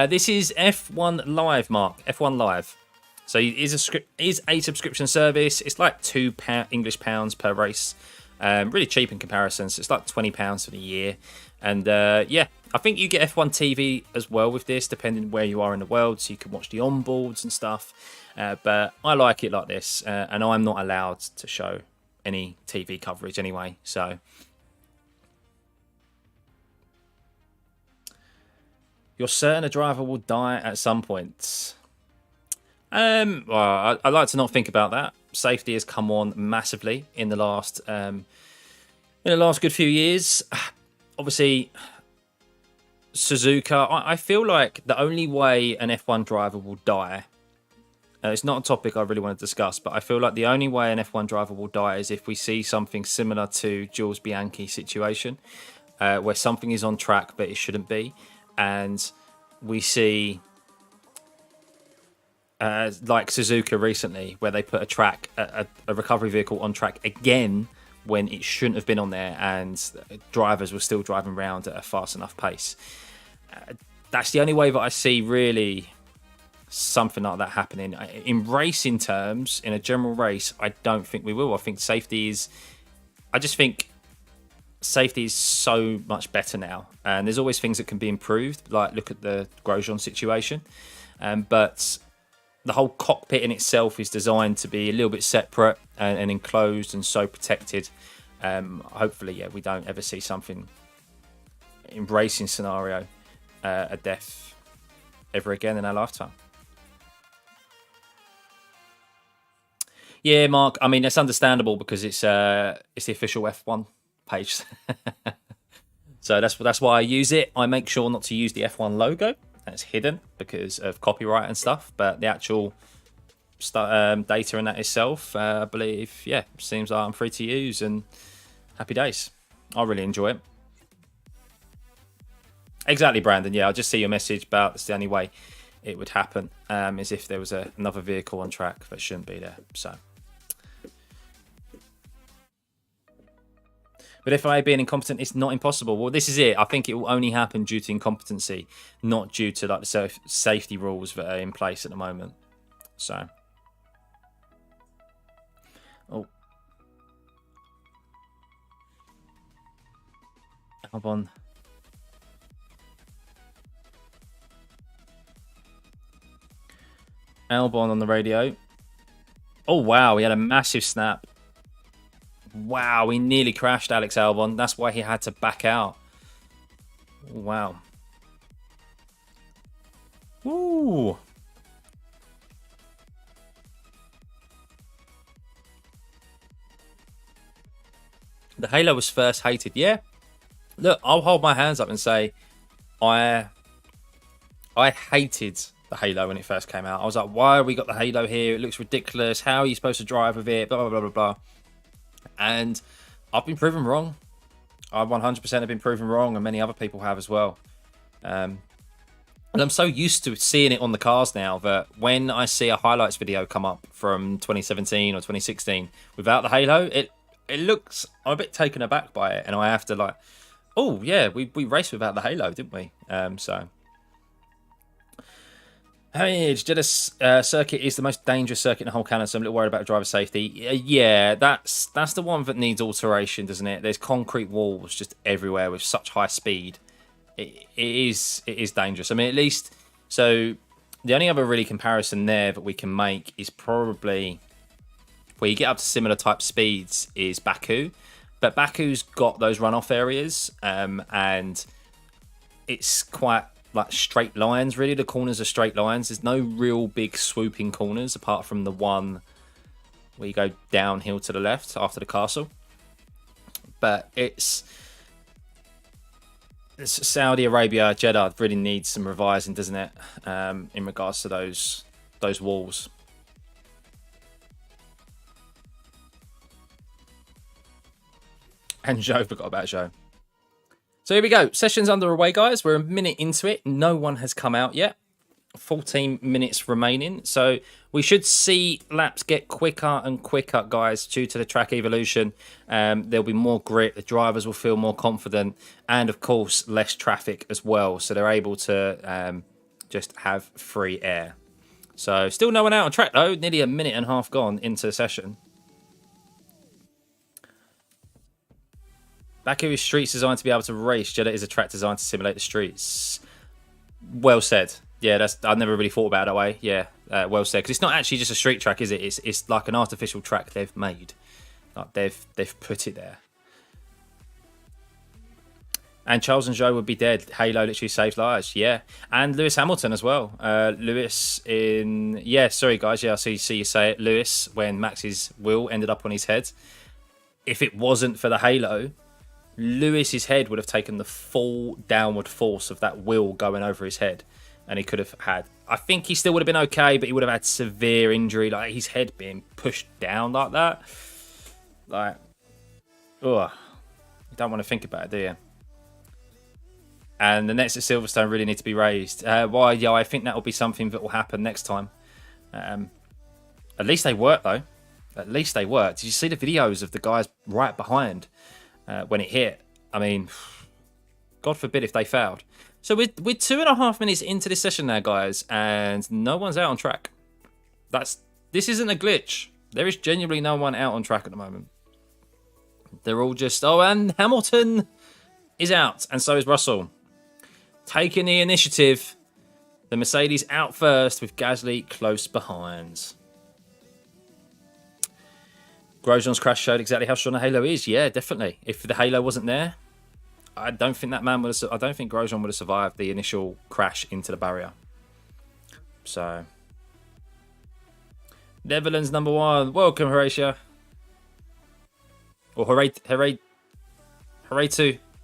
Speaker 1: This is F1 Live, Mark. F1 Live. So it is a subscription service. It's like £2 English pounds per race. Really cheap in comparison. So it's like £20 for the year. And yeah, I think you get F1 TV as well with this, depending where you are in the world. So you can watch the onboards and stuff. But I like it like this. And I'm not allowed to show any TV coverage anyway. So you're certain a driver will die at some point. Well, I like to not think about that. Safety has come on massively in the last good few years. Obviously, Suzuka. I feel like the only way an F1 driver will die. It's not a topic I really want to discuss, but I feel like the only way an F1 driver will die is if we see something similar to Jules Bianchi's situation, where something is on track but it shouldn't be, and we see like Suzuka recently, where they put a recovery vehicle on track again when it shouldn't have been on there, and drivers were still driving around at a fast enough pace. That's the only way that I see really something like that happening. In racing terms, in a general race, I don't think we will. I think safety is so much better now, and there's always things that can be improved, like look at the Grosjean situation, but the whole cockpit in itself is designed to be a little bit separate and enclosed and so protected. Hopefully, yeah, we don't ever see something in racing scenario, a death ever again in our lifetime. Yeah, Mark. I mean, it's understandable because it's the official F1 page, so that's why I use it. I make sure not to use the F1 logo. That's hidden because of copyright and stuff. But the actual data in that itself, I believe, yeah, seems like I'm free to use, and happy days. I really enjoy it. Exactly, Brandon. Yeah, I'll just see your message about that's the only way it would happen, is if there was another vehicle on track that shouldn't be there. So. But FIA being incompetent, it's not impossible. Well, this is it. I think it will only happen due to incompetency, not due to like the safety rules that are in place at the moment. So, Albon. Albon on the radio. Oh wow, he had a massive snap. Wow, he nearly crashed Alex Albon. That's why he had to back out. Wow. Ooh. The Halo was first hated. Yeah. Look, I'll hold my hands up and say I hated the Halo when it first came out. I was like, why have we got the Halo here? It looks ridiculous. How are you supposed to drive with it? Blah, blah, blah, blah, blah. And I've been proven wrong. I 100% have been proven wrong, and many other people have as well. And I'm so used to seeing it on the cars now that when I see a highlights video come up from 2017 or 2016 without the Halo, it looks, I'm a bit taken aback by it, and I have to like, oh yeah, we raced without the Halo, didn't we? So. Hey, Jeddah circuit is the most dangerous circuit in the whole Canada, so I'm a little worried about driver safety. Yeah, that's the one that needs alteration, doesn't it? There's concrete walls just everywhere with such high speed. It is dangerous. I mean, at least, so The only other really comparison there that we can make is probably where you get up to similar type speeds is Baku. But Baku's got those runoff areas, and it's quite like straight lines, really. The corners are straight lines. There's no real big swooping corners apart from the one where you go downhill to the left after the castle. But it's Saudi Arabia, Jeddah really needs some revising, doesn't it? In regards to those walls. And Joe, forgot about Joe. So here we go. Session's underway, guys. We're a minute into it. No one has come out yet. 14 minutes remaining. So we should see laps get quicker and quicker, guys, due to the track evolution. There'll be more grip. The drivers will feel more confident. And, of course, less traffic as well. So they're able to just have free air. So still no one out on track, though. Nearly a minute and a half gone into the session. Baku is streets designed to be able to race. Jeddah is a track designed to simulate the streets. Well said. Yeah, I never really thought about it that way. Yeah, well said. Because it's not actually just a street track, is it? It's like an artificial track they've made. Like they've put it there. And Charles and Joe would be dead. Halo literally saved lives. Yeah, and Lewis Hamilton as well. Lewis in sorry guys. Yeah, I see you say it. Lewis when Max's wheel ended up on his head. If it wasn't for the halo, Lewis's head would have taken the full downward force of that wheel going over his head, and he could have had, I think he still would have been okay, but he would have had severe injury, like his head being pushed down like that. Like, ugh, you don't want to think about it, do you? And the nets at Silverstone really need to be raised. Why? Yeah, I think that will be something that will happen next time. At least they work, though. At least they work. Did you see the videos of the guys right behind? When it hit, I mean, God forbid if they failed. So we're 2.5 minutes into this session now, guys, and no one's out on track. This isn't a glitch. There is genuinely no one out on track at the moment. They're all just, and Hamilton is out, and so is Russell. Taking the initiative. The Mercedes out first with Gasly close behind. Grosjean's crash showed exactly how strong the halo is. Yeah, definitely. If the halo wasn't there, I don't think that man would have. I don't think Grosjean would have survived the initial crash into the barrier. So, Netherlands #1. Welcome, Horatia. Or Horetu.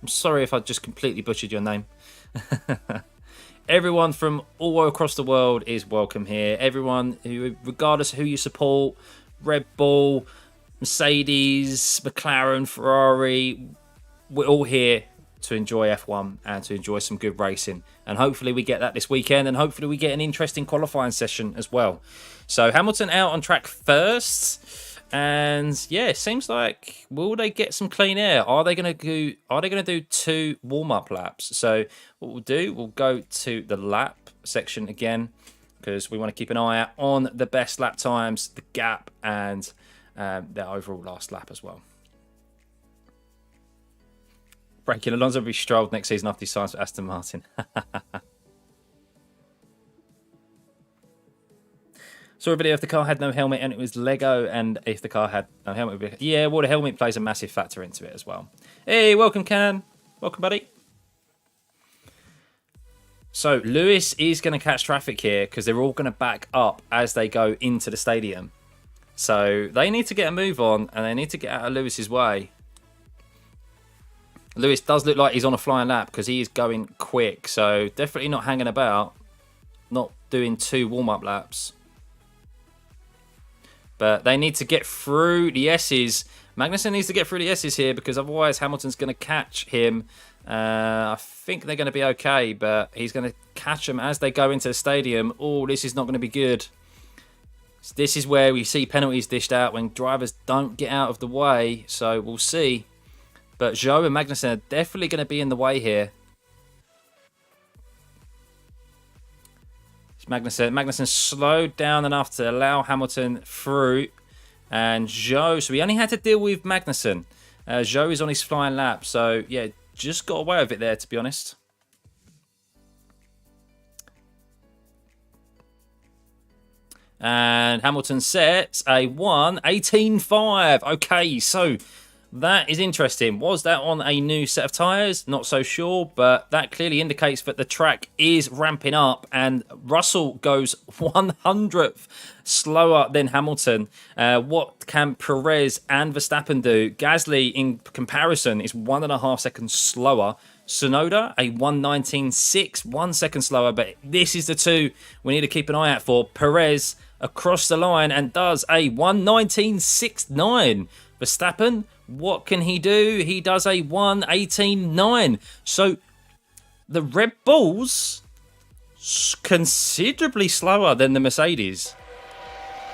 Speaker 1: I'm sorry if I just completely butchered your name. Everyone from all across the world is welcome here. Everyone who, regardless of who you support, Red Bull, Mercedes, McLaren, Ferrari, we're all here to enjoy F1 and to enjoy some good racing. And hopefully we get that this weekend, and hopefully we get an interesting qualifying session as well. So Hamilton out on track first. And yeah, it seems like, will they get some clean air? Are they going to do 2 warm-up laps? So what we'll do, we'll go to the lap section again, because we want to keep an eye out on the best lap times, the gap, and their overall last lap as well. Frankie Alonso will be strolled next season after he signs for Aston Martin. Saw a video if the car had no helmet and it was Lego, and if the car had no helmet, it would be... Yeah, well, the helmet plays a massive factor into it as well. Hey, welcome, Can. Welcome, buddy. So Lewis is going to catch traffic here because they're all going to back up as they go into the stadium. So they need to get a move on, and they need to get out of Lewis's way. Lewis does look like he's on a flying lap because he is going quick. So definitely not hanging about, not doing 2 warm-up laps. But they need to get through the S's. Magnussen needs to get through the S's here, because otherwise Hamilton's going to catch him. I think they're going to be okay, but he's going to catch them as they go into the stadium. Oh, this is not going to be good. This is where we see penalties dished out when drivers don't get out of the way. So we'll see. But Zhou and Magnussen are definitely going to be in the way here. Magnussen slowed down enough to allow Hamilton through. And Zhou, so we only had to deal with Magnussen. Zhou is on his flying lap. So, yeah, just got away with it there, to be honest. And Hamilton sets a 1:18.5. Okay, so that is interesting. Was that on a new set of tyres? Not so sure, but that clearly indicates that the track is ramping up, and Russell goes 100th slower than Hamilton. What can Perez and Verstappen do? Gasly, in comparison, is 1.5 seconds slower. Tsunoda, a 1:19.6, 1 second slower, but this is the two we need to keep an eye out for. Perez across the line and does a 1:19.69. Verstappen, what can he do? He does a 1:18.9. So the Red Bulls considerably slower than the Mercedes.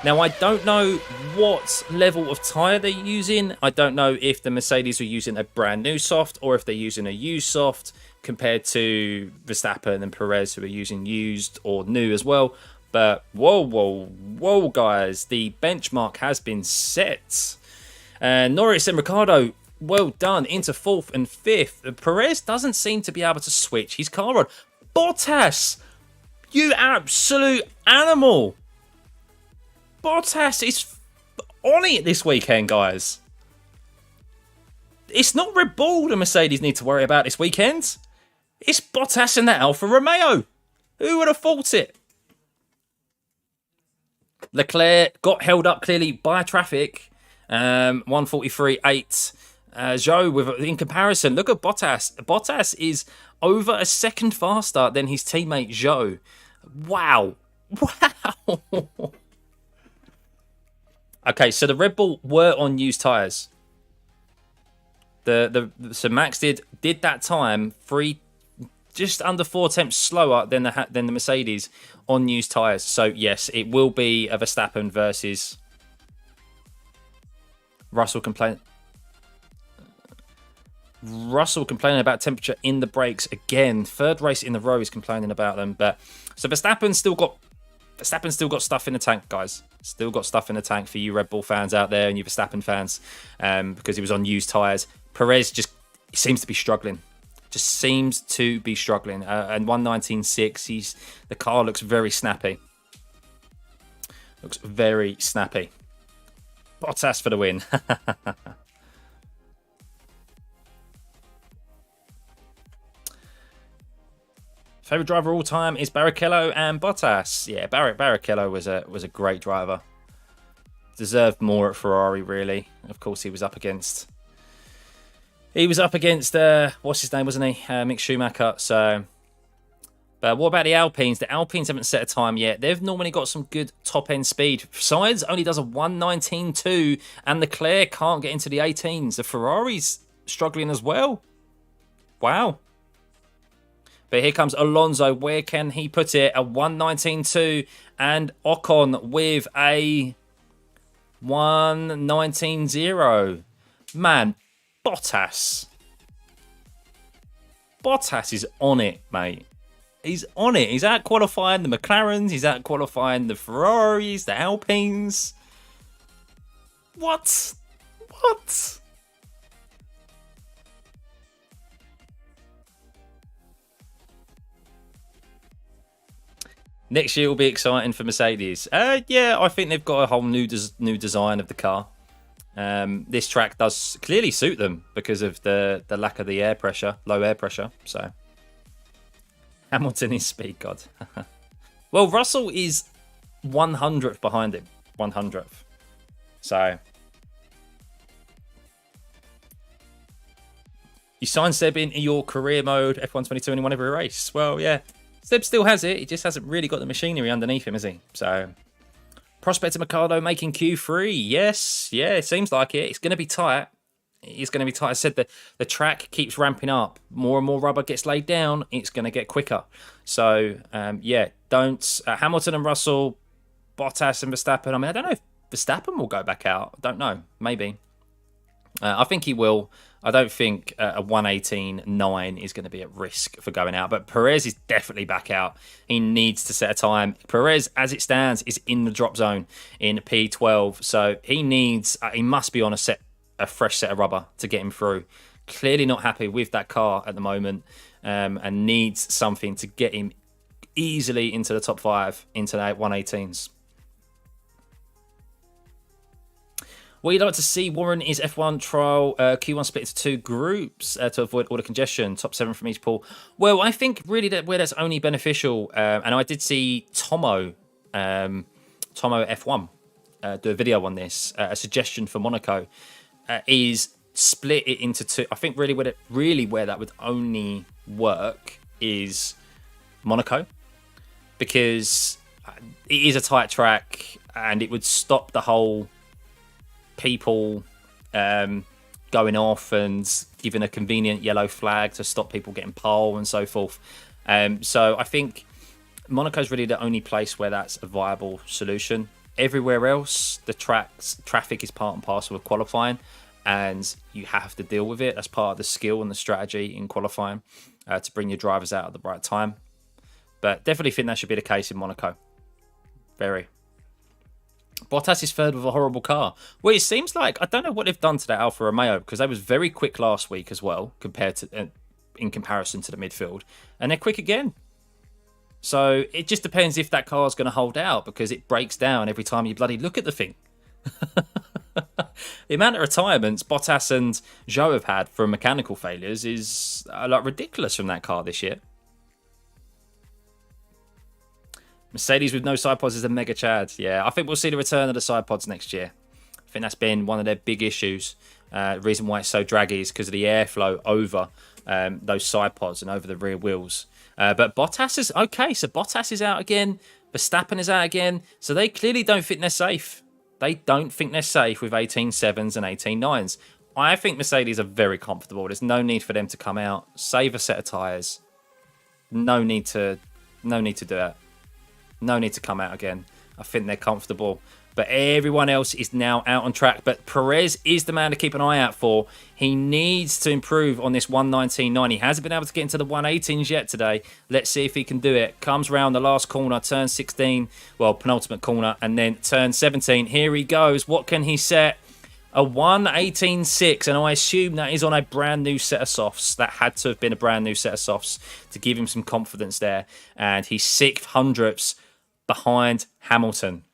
Speaker 1: Now, I don't know what level of tyre they're using. I don't know if the Mercedes are using a brand new soft or if they're using a used soft compared to Verstappen and Perez, who are using used or new as well. But whoa, guys. The benchmark has been set. Norris and Ricciardo, well done, into 4th and 5th. Perez doesn't seem to be able to switch his car on. Bottas, you absolute animal. Bottas is on it this weekend, guys. It's not Red Bull the Mercedes need to worry about this weekend. It's Bottas and the Alfa Romeo. Who would have thought it? Leclerc got held up clearly by traffic. 1:43.8. Zhou, in comparison, look at Bottas. Bottas is over a second faster than his teammate Zhou. Wow. Okay, so the Red Bull were on used tyres. So Max did that time just under 4 tenths slower than the Mercedes on used tyres. So yes, it will be a Verstappen versus Russell complaining about temperature in the brakes again. 3rd race in a row he's complaining about them. But so Verstappen's still got stuff in the tank, guys. Still got stuff in the tank for you Red Bull fans out there and you Verstappen fans, because he was on used tyres. Perez just seems to be struggling. And 1:19.6. The car looks very snappy. Bottas for the win. Favorite driver all time is Barrichello and Bottas. Yeah, Barrichello was a great driver. Deserved more at Ferrari, really. Of course, he was up against what's his name, wasn't he? Mick Schumacher. So, but what about the Alpines? The Alpines haven't set a time yet. They've normally got some good top end speed. Sainz only does a 1:19.2, and Leclerc can't get into the 18s. The Ferrari's struggling as well. Wow. But here comes Alonso. Where can he put it? A 1:19.2, and Ocon with a 1:19.0. Man, Bottas is on it, mate. He's on it. He's out qualifying the McLarens. He's out qualifying the Ferraris, the Alpines. What? Next year will be exciting for Mercedes. Yeah, I think they've got a whole new design of the car. This track does clearly suit them because of the lack of the air pressure, low air pressure. So Hamilton is speed god. Well, Russell is 100th behind him. 100th. So you sign Seb in your career mode F1 22 and he won every race. Well, yeah. Seb still has it. He just hasn't really got the machinery underneath him, has he? So, Prospect and Mercado making Q3. Yes. Yeah, it seems like it. It's going to be tight. It's going to be tight. I said that the track keeps ramping up. More and more rubber gets laid down. It's going to get quicker. So, yeah, don't... Hamilton and Russell, Bottas and Verstappen. I mean, I don't know if Verstappen will go back out. I don't know. Maybe. I think he will. I don't think a 1:18.9 is going to be at risk for going out. But Perez is definitely back out. He needs to set a time. Perez, as it stands, is in the drop zone in P12. So he needs... he must be on a fresh set of rubber to get him through. Clearly not happy with that car at the moment, and needs something to get him easily into the top 5 into the 1:18s. What you'd like to see, Warren, is F1 trial Q1 split into 2 groups to avoid all the congestion, top 7 from each pool. Well, I think really where that's only beneficial, and I did see Tomo F1 do a video on this, a suggestion for Monaco, is split it into 2. I think really where that would only work is Monaco, because it is a tight track and it would stop the whole people going off and giving a convenient yellow flag to stop people getting pole and so forth. So I think Monaco's really the only place where that's a viable solution. Everywhere else, the traffic is part and parcel of qualifying, and you have to deal with it. That's part of the skill and the strategy in qualifying to bring your drivers out at the right time. But definitely think that should be the case in Monaco. Very. Bottas is third with a horrible car. Well, it seems like, I don't know what they've done to that Alfa Romeo, because they was very quick last week as well, in comparison to the midfield. And they're quick again. So it just depends if that car's going to hold out, because it breaks down every time you bloody look at the thing. The amount of retirements Bottas and Zhou have had from mechanical failures is like ridiculous from that car this year. Mercedes with no side pods is a mega chad. Yeah, I think we'll see the return of the side pods next year. I think that's been one of their big issues. The reason why it's so draggy is because of the airflow over those side pods and over the rear wheels. But Bottas is okay. So Bottas is out again. Verstappen is out again. So they clearly don't think they're safe. They don't think they're safe with 18.7s and 18.9s. I think Mercedes are very comfortable. There's no need for them to come out, save a set of tyres. No need to do that. No need to come out again. I think they're comfortable. But everyone else is now out on track. But Perez is the man to keep an eye out for. He needs to improve on this 119.9. He hasn't been able to get into the 118s yet today. Let's see if he can do it. Comes round the last corner, turn 16. Well, penultimate corner. And then turn 17. Here he goes. What can he set? A 118.6. And I assume that is on a brand new set of softs. That had to have been a brand new set of softs to give him some confidence there. And he's 600ths behind Hamilton.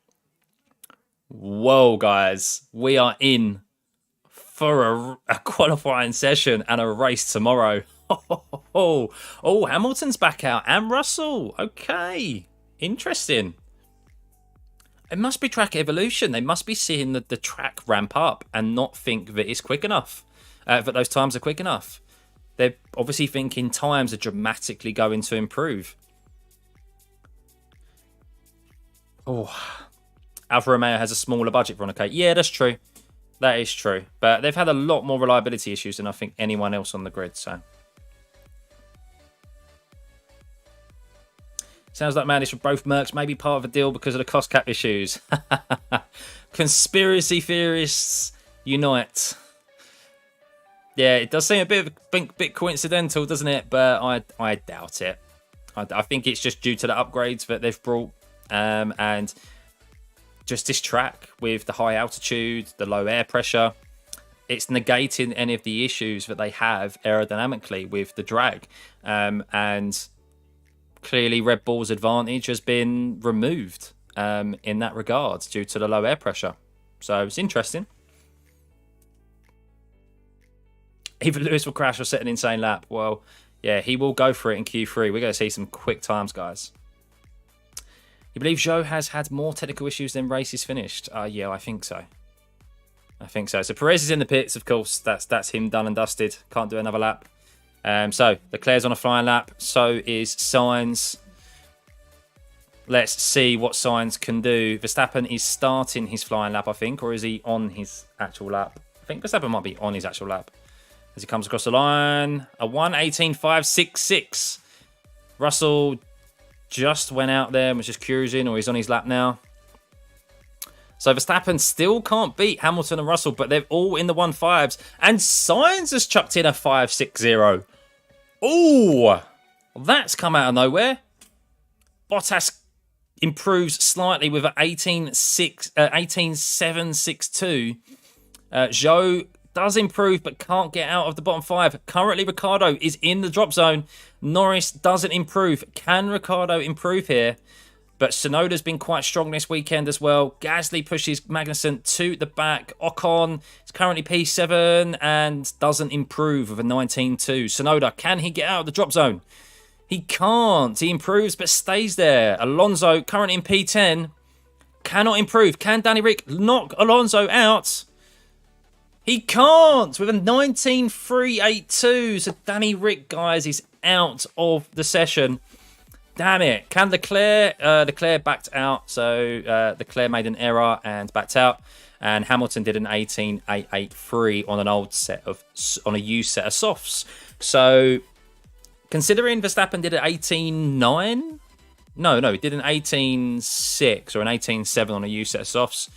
Speaker 1: Whoa, guys, we are in for a qualifying session and a race tomorrow. Oh, Hamilton's back out and Russell. Okay, interesting. It must be track evolution. They must be seeing the track ramp up and not think that it's quick enough, that those times are quick enough. They're obviously thinking times are dramatically going to improve. Oh, Alfa Romeo has a smaller budget for Monaco. Yeah, that's true. That is true. But they've had a lot more reliability issues than I think anyone else on the grid. So sounds like madness for both Mercs. Maybe part of a deal because of the cost cap issues. Conspiracy theorists unite. Yeah, it does seem a bit coincidental, doesn't it? But I doubt it. I think it's just due to the upgrades that they've brought. And just this track with the high altitude, the low air pressure, it's negating any of the issues that they have aerodynamically with the drag. And clearly Red Bull's advantage has been removed in that regard due to the low air pressure. So it's interesting. Even Lewis will crash or set an insane lap. Well, yeah, he will go for it in Q3. We're going to see some quick times, guys. You believe Zhou has had more technical issues than races finished? Yeah, I think so. So Perez is in the pits, of course. That's him done and dusted. Can't do another lap. So Leclerc's on a flying lap. So is Sainz. Let's see what Sainz can do. Verstappen is starting his flying lap, I think. Or is he on his actual lap? I think Verstappen might be on his actual lap. As he comes across the line. A 1:18.566. Russell just went out there and was just cruising, or he's on his lap now. So Verstappen still can't beat Hamilton and Russell, but they're all in the 1.5s. And Sainz has chucked in a 5.60. Oh, that's come out of nowhere. Bottas improves slightly with an 18.762. Zhou does improve, but can't get out of the bottom 5. Currently, Ricciardo is in the drop zone. Norris doesn't improve. Can Ricciardo improve here? But Tsunoda's been quite strong this weekend as well. Gasly pushes Magnussen to the back. Ocon is currently P7 and doesn't improve with a 19.2. Tsunoda, can he get out of the drop zone? He can't. He improves but stays there. Alonso, currently in P10, cannot improve. Can Danny Rick knock Alonso out? He can't with a 19.382. So Danny Rick, guys, is out of the session. Damn it. Can Leclerc? Leclerc backed out. So Leclerc made an error and backed out. And Hamilton did an 18.883 on on a used set of softs. So considering Verstappen did an 18.9, no, he did an 18.6 or an 18.7 on a used set of softs.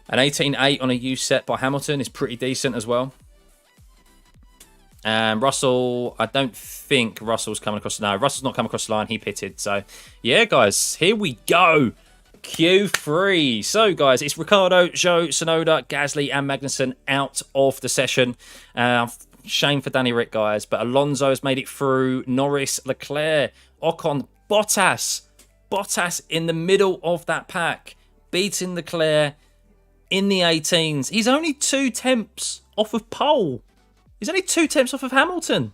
Speaker 1: An 18.8 on a used set by Hamilton is pretty decent as well. And Russell, I don't think Russell's coming across. No, Russell's not coming across the line. He pitted. So, yeah, guys, here we go. Q3. So, guys, it's Ricciardo, Zhou, Tsunoda, Gasly, and Magnussen out of the session. Shame for Danny Rick, guys. But Alonso has made it through. Norris, Leclerc, Ocon, Bottas. Bottas in the middle of that pack. Beating Leclerc in the 18s. He's only 2 tenths off of pole. He's only 2 tenths off of Hamilton.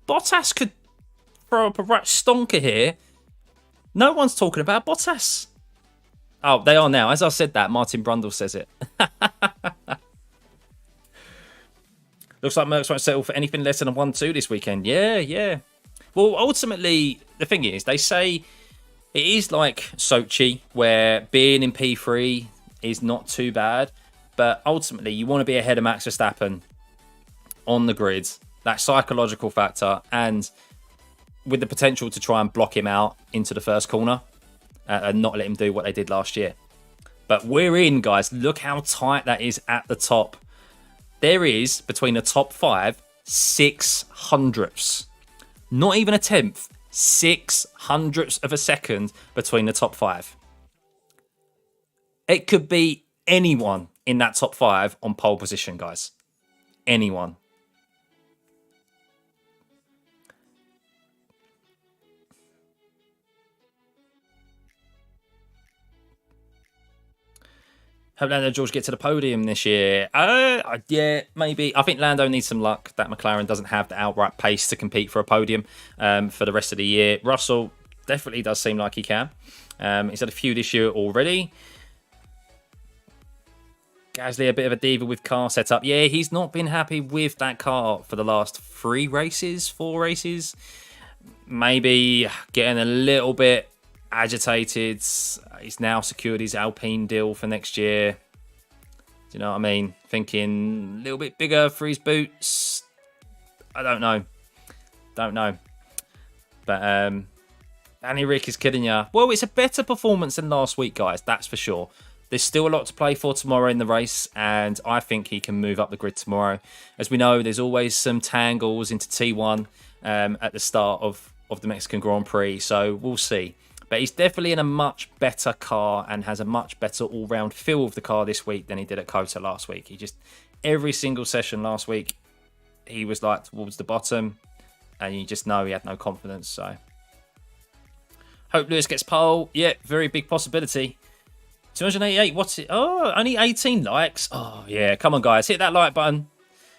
Speaker 1: Bottas could throw up a right stonker here. No one's talking about Bottas. Oh, they are now. As I said that, Martin Brundle says it. Looks like Merckx won't settle for anything less than a 1-2 this weekend. Yeah. Well, ultimately, the thing is, they say it is like Sochi, where being in P3 is not too bad. But ultimately, you want to be ahead of Max Verstappen on the grid, that psychological factor, and with the potential to try and block him out into the first corner and not let him do what they did last year. But we're in, guys. Look how tight that is at the top. There is, between the top 5, 600ths. Not even a tenth. 600ths of a second between the top 5. It could be anyone in that top 5 on pole position, guys. Anyone. Hope Lando and George get to the podium this year. Yeah, maybe. I think Lando needs some luck that McLaren doesn't have the outright pace to compete for a podium for the rest of the year. Russell definitely does seem like he can. He's had a few this year already. Gasly, a bit of a diva with car setup. Yeah, he's not been happy with that car for the last 4 races. Maybe getting a little bit agitated. He's now secured his Alpine deal for next year. Do you know what I mean? Thinking a little bit bigger for his boots. I don't know. But Danny Rick is kidding ya. Well, it's a better performance than last week, guys. That's for sure. There's still a lot to play for tomorrow in the race, and I think he can move up the grid tomorrow. As we know, there's always some tangles into T1 at the start of the Mexican Grand Prix, so we'll see. But he's definitely in a much better car and has a much better all-round feel of the car this week than he did at COTA last week. He just, every single session last week, he was like towards the bottom, and you just know he had no confidence. So, hope Lewis gets pole. Yeah, very big possibility. 288, what's it? Oh, only 18 likes. Oh, yeah, come on, guys. Hit that like button.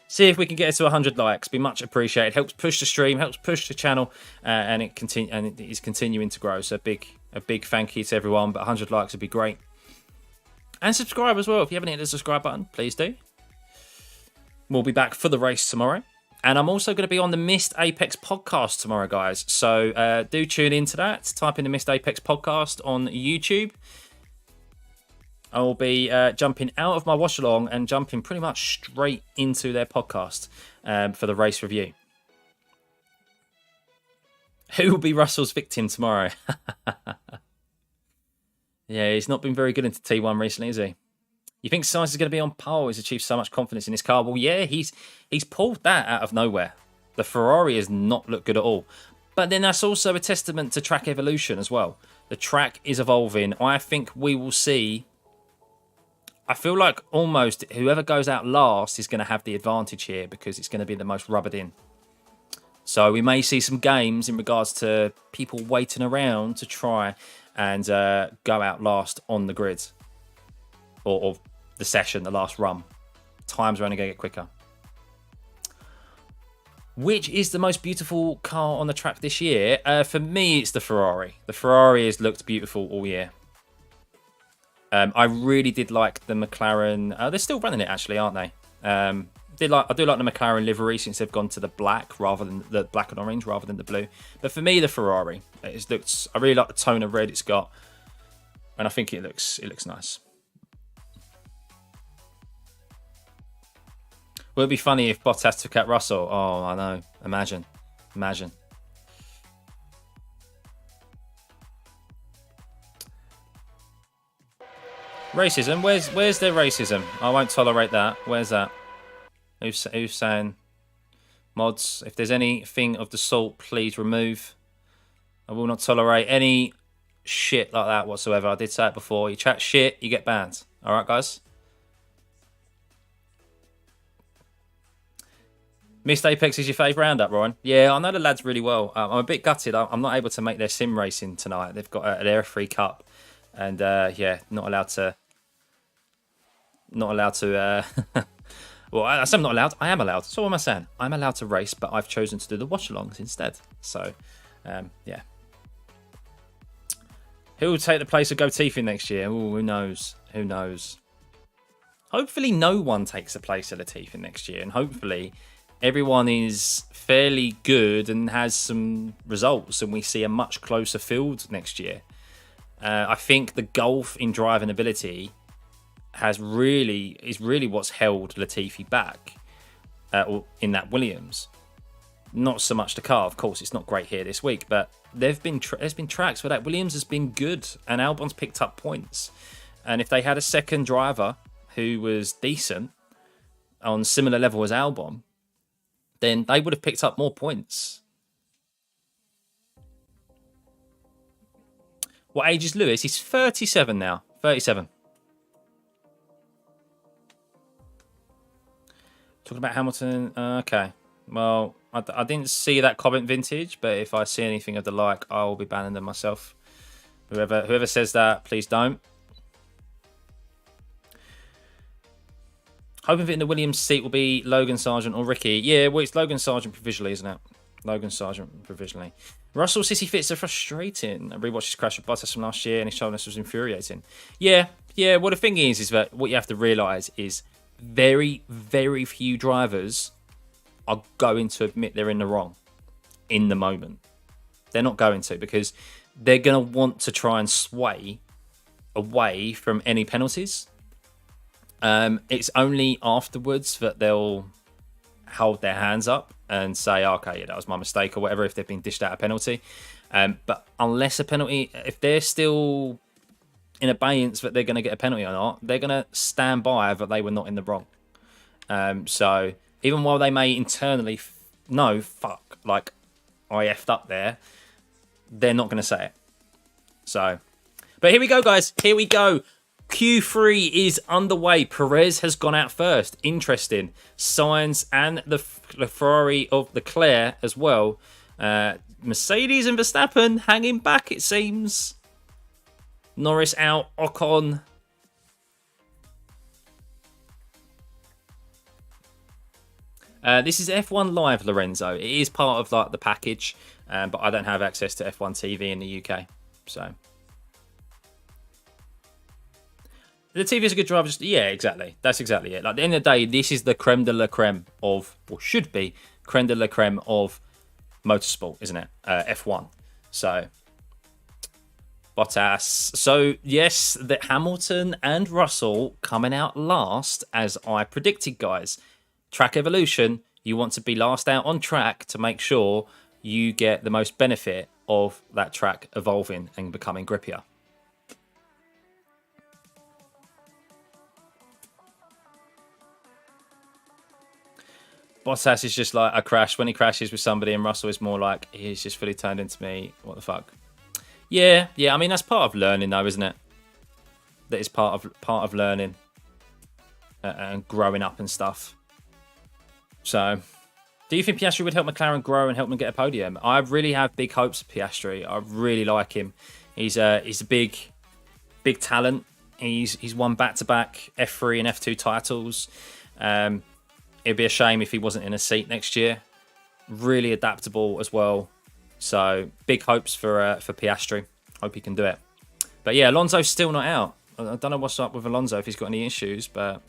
Speaker 1: See if we can get it to 100 likes. Be much appreciated. Helps push the stream, helps push the channel, and it is continuing to grow. So a big thank you to everyone. But 100 likes would be great. And subscribe as well. If you haven't hit the subscribe button, please do. We'll be back for the race tomorrow. And I'm also going to be on the Missed Apex podcast tomorrow, guys. So do tune into that. Type in the Missed Apex podcast on YouTube. I will be jumping out of my watch-along and jumping pretty much straight into their podcast for the race review. Who will be Russell's victim tomorrow? Yeah, he's not been very good into T1 recently, is he? You think Sainz is going to be on pole? He's achieved so much confidence in his car. Well, yeah, he's pulled that out of nowhere. The Ferrari has not looked good at all. But then that's also a testament to track evolution as well. The track is evolving. I think we will see... I feel like almost whoever goes out last is going to have the advantage here because it's going to be the most rubbered in. So we may see some games in regards to people waiting around to try and go out last on the grid. Or the session, the last run. Times are only going to get quicker. Which is the most beautiful car on the track this year? For me, it's the Ferrari. The Ferrari has looked beautiful all year. I really did like the McLaren. They're still running it, actually, aren't they? I do like the McLaren livery since they've gone to the black rather than the black and orange rather than the blue. But for me, the Ferrari. I really like the tone of red it's got, and I think it looks nice. Will it be funny if Bottas took out Russell? Oh, I know. Imagine. Racism? Where's their racism? I won't tolerate that. Where's that? Who's saying? Mods, if there's anything of the sort, please remove. I will not tolerate any shit like that whatsoever. I did say it before. You chat shit, you get banned. Alright, guys? Missed Apex is your favourite roundup, Ryan? Yeah, I know the lads really well. I'm a bit gutted. I'm not able to make their sim racing tonight. They've got an Air Free Cup. And, yeah, not allowed to... well, I say I'm not allowed. I am allowed. So what am I saying? I'm allowed to race, but I've chosen to do the watchalongs instead. So, yeah. Who will take the place of Gotifi next year? Ooh, who knows? Who knows? Hopefully no one takes the place of Latifi next year. And hopefully everyone is fairly good and has some results. And we see a much closer field next year. I think the gulf in driving ability is really what's held Latifi back in that Williams. Not so much the car, of course. It's not great here this week, but there's been tracks where that Williams has been good and Albon's picked up points. And if they had a second driver who was decent on similar level as Albon, then they would have picked up more points. What age is Lewis? He's 37 now. 37. Talking about Hamilton. Okay. Well, I didn't see that comment vintage, but if I see anything of the like, I will be banning them myself. Whoever says that, please don't. Hoping that in the Williams seat will be Logan Sargent or Ricky. Yeah, well, it's Logan Sargent provisionally, isn't it? Logan Sargent provisionally. Russell Sissy fits are frustrating. I rewatched his crash with Bottas from last year and his sharpness was infuriating. Yeah. Well, the thing is that what you have to realise is very, very few drivers are going to admit they're in the wrong in the moment. They're not going to, because they're going to want to try and sway away from any penalties. It's only afterwards that they'll hold their hands up and say, okay, yeah, that was my mistake or whatever, if they've been dished out a penalty. But unless a penalty, if they're still in abeyance that they're going to get a penalty or not, they're going to stand by that they were not in the wrong. So even while they may internally know, fuck, like I effed up there, they're not going to say it. So, but here we go, guys. Here we go. Q3 is underway. Perez has gone out first. Interesting. Sainz and the Ferrari of Leclerc as well. Mercedes and Verstappen hanging back, it seems. Norris out. Ocon. This is F1 Live, Lorenzo. It is part of like the package, but I don't have access to F1 TV in the UK. So the TV is a good driver. Yeah, exactly. That's exactly it. Like at the end of the day, this is the creme de la creme of, or should be creme de la creme of motorsport, isn't it? F1. So Bottas. So yes, that Hamilton and Russell coming out last, as I predicted, guys. Track evolution, you want to be last out on track to make sure you get the most benefit of that track evolving and becoming grippier. Bottas is just like a crash. When he crashes with somebody, and Russell is more like, he's just fully turned into me. What the fuck? Yeah. I mean, that's part of learning, though, isn't it? That is part of learning and growing up and stuff. So, Do you think Piastri would help McLaren grow and help them get a podium? I really have big hopes for Piastri. I really like him. He's a big talent. He's won back-to-back F3 and F2 titles. It'd be a shame if he wasn't in a seat next year. Really adaptable as well. So big hopes for Piastri. Hope he can do it. But yeah, Alonso's still not out. I don't know what's up with Alonso if he's got any issues, but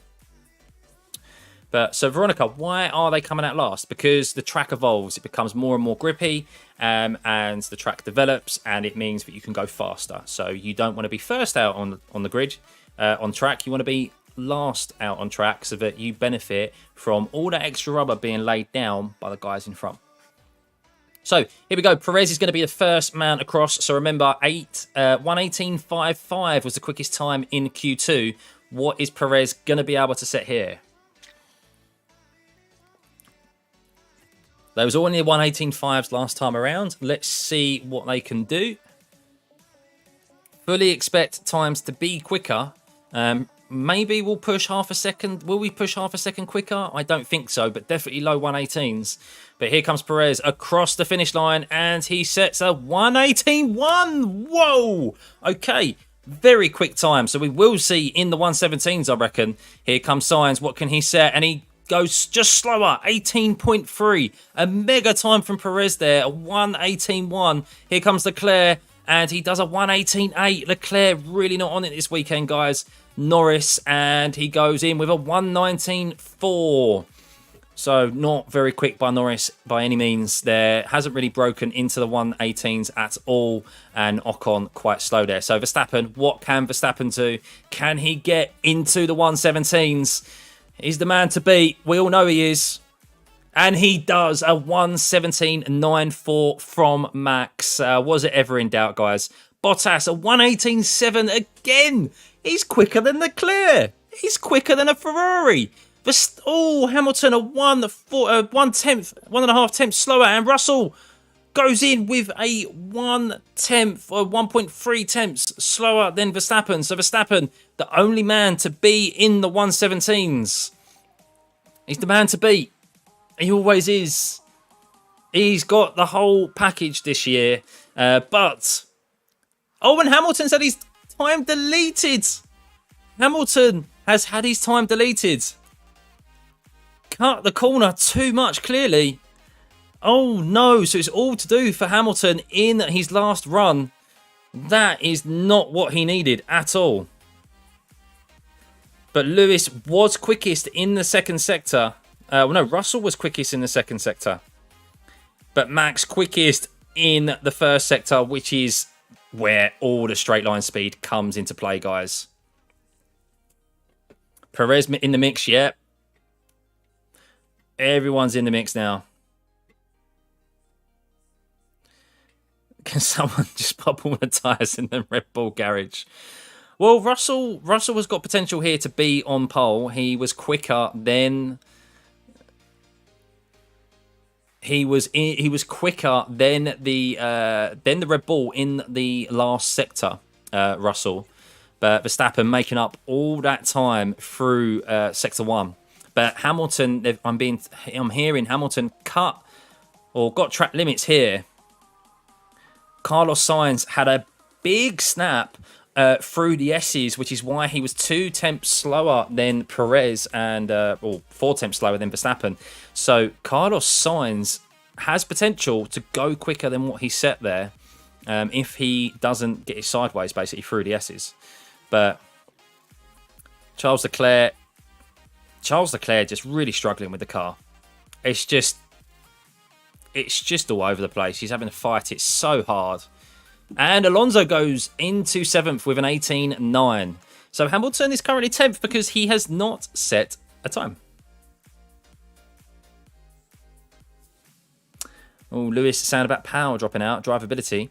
Speaker 1: so Veronica, why are they coming out last? Because the track evolves, it becomes more and more grippy, and the track develops, and it means that you can go faster. So you don't want to be first out on the grid, on track. You want to be last out on track so that you benefit from all that extra rubber being laid down by the guys in front. So here we go. Perez is going to be the first man across. So remember, 1:18.55 was the quickest time in Q2. What is Perez going to be able to set here? There was only 1:18.5s last time around. Let's see what they can do. Fully expect times to be quicker. Maybe we'll push half a second. Will we push half a second quicker? I don't think so, but definitely low 1:18s. But here comes Perez across the finish line, and he sets a 1:18.1. Whoa! Okay, very quick time. So we will see in the 1:17s, I reckon. Here comes Sainz. What can he set? And he goes just slower, 18.3. A mega time from Perez there, a 1:18.1. Here comes Leclerc, and he does a 1:18.8. Leclerc really not on it this weekend, guys. Norris, and he goes in with a 1:19.4. So not very quick by Norris by any means there. Hasn't really broken into the 1:18s at all. And Ocon quite slow there. So Verstappen, what can Verstappen do? Can he get into the 1:17s? He's the man to beat. We all know he is. And he does a 1:17.94 from Max. Was it ever in doubt, guys? Bottas, a 1:18.7 again. He's quicker than Leclerc. He's quicker than a Ferrari. Hamilton, a 1/10 tenths slower. And Russell goes in with a 1/10 or 1.3 tenths slower than Verstappen. So Verstappen, the only man to be in the 1:17s. He's the man to beat. He always is. He's got the whole package this year. And Hamilton's had his time deleted. Hamilton has had his time deleted. Cut the corner too much, clearly. Oh no, so it's all to do for Hamilton in his last run. That is not what he needed at all. But Lewis was quickest in the second sector. Russell was quickest in the second sector. But Max quickest in the first sector, which is where all the straight line speed comes into play, guys. Perez in the mix, yeah. Everyone's in the mix now. Can someone just pop all the tyres in the Red Bull garage? Well, Russell has got potential here to be on pole. He was quicker than... He was quicker than the Red Bull in the last sector, Russell. But Verstappen making up all that time through sector 1. But Hamilton, I'm hearing Hamilton got track limits here. Carlos Sainz had a big snap through the S's, which is why he was 2 tenths slower than Perez and 4 tenths slower than Verstappen. So Carlos Sainz has potential to go quicker than what he set there if he doesn't get his sideways basically through the S's. But Charles Leclerc just really struggling with the car. It's just all over the place. He's having to fight it so hard. And Alonso goes into 7th with an 18.9. So Hamilton is currently 10th because he has not set a time. Oh, Lewis sound about power dropping out, drivability.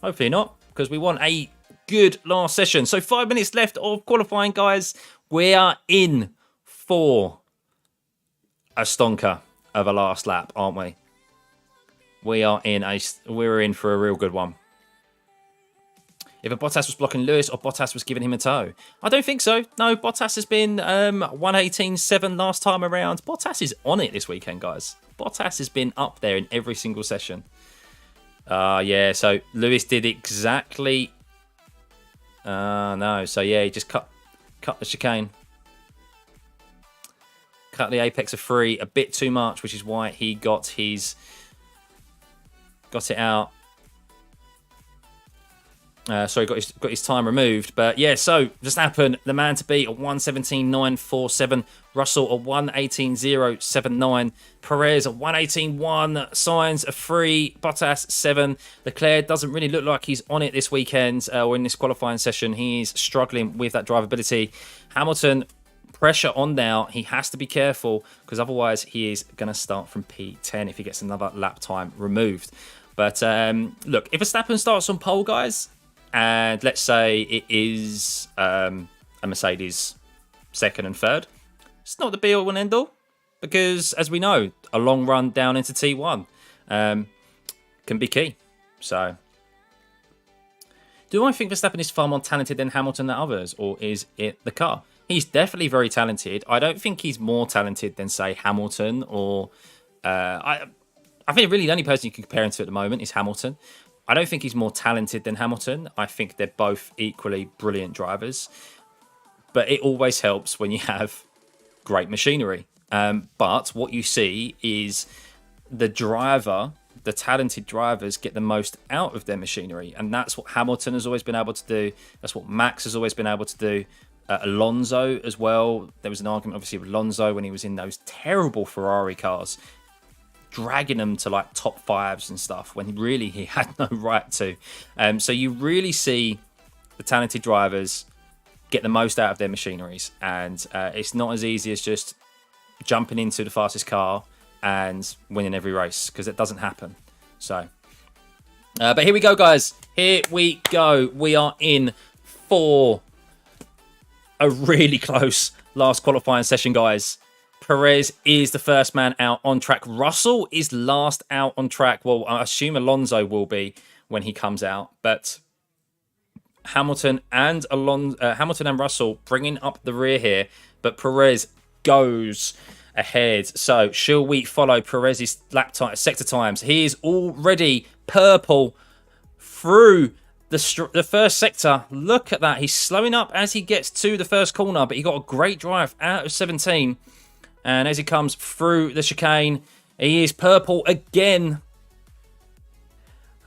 Speaker 1: Hopefully not, because we want a good last session. So 5 minutes left of qualifying, guys. We are in for a stonker of a last lap, aren't we? We're in for a real good one. Either Bottas was blocking Lewis or Bottas was giving him a tow. I don't think so. No, Bottas has been 118.7 last time around. Bottas is on it this weekend, guys. Bottas has been up there in every single session. Yeah, so Lewis did exactly... no, so yeah, he just cut the chicane. Cut the apex of 3 a bit too much, which is why he got it out. Sorry, got his time removed. But yeah, so Verstappen, the man to beat, a 117.947. Russell, a 118.079. Perez, a 118.1. Sainz, a 3. Bottas, 7. Leclerc doesn't really look like he's on it this weekend or in this qualifying session. He's struggling with that drivability. Hamilton, pressure on now. He has to be careful because otherwise he is going to start from P10 if he gets another lap time removed. But look, if Verstappen starts on pole, guys, and let's say it is a Mercedes second and third, it's not the be-all and end-all because, as we know, a long run down into T1 can be key. So, do I think Verstappen is far more talented than Hamilton than others, or is it the car? He's definitely very talented. I don't think he's more talented than, say, Hamilton or... I think really the only person you can compare him to at the moment is Hamilton. I don't think he's more talented than Hamilton. I think they're both equally brilliant drivers. But it always helps when you have great machinery. But what you see is the talented drivers get the most out of their machinery. And that's what Hamilton has always been able to do. That's what Max has always been able to do. Alonso as well. There was an argument, obviously, with Alonso when he was in those terrible Ferrari cars, dragging them to like top fives and stuff when really he had no right to. So you really see the talented drivers get the most out of their machineries, and it's not as easy as just jumping into the fastest car and winning every race, because it doesn't happen. So, but here we go, guys. Here we go. We are in for a really close last qualifying session, guys. Perez is the first man out on track. Russell is last out on track. Well, I assume Alonso will be when he comes out, but Hamilton and Russell bringing up the rear here, but Perez goes ahead. So, shall we follow Perez's sector times? He is already purple through the first sector. Look at that. He's slowing up as he gets to the first corner, but he got a great drive out of 17. And as he comes through the chicane, he is purple again.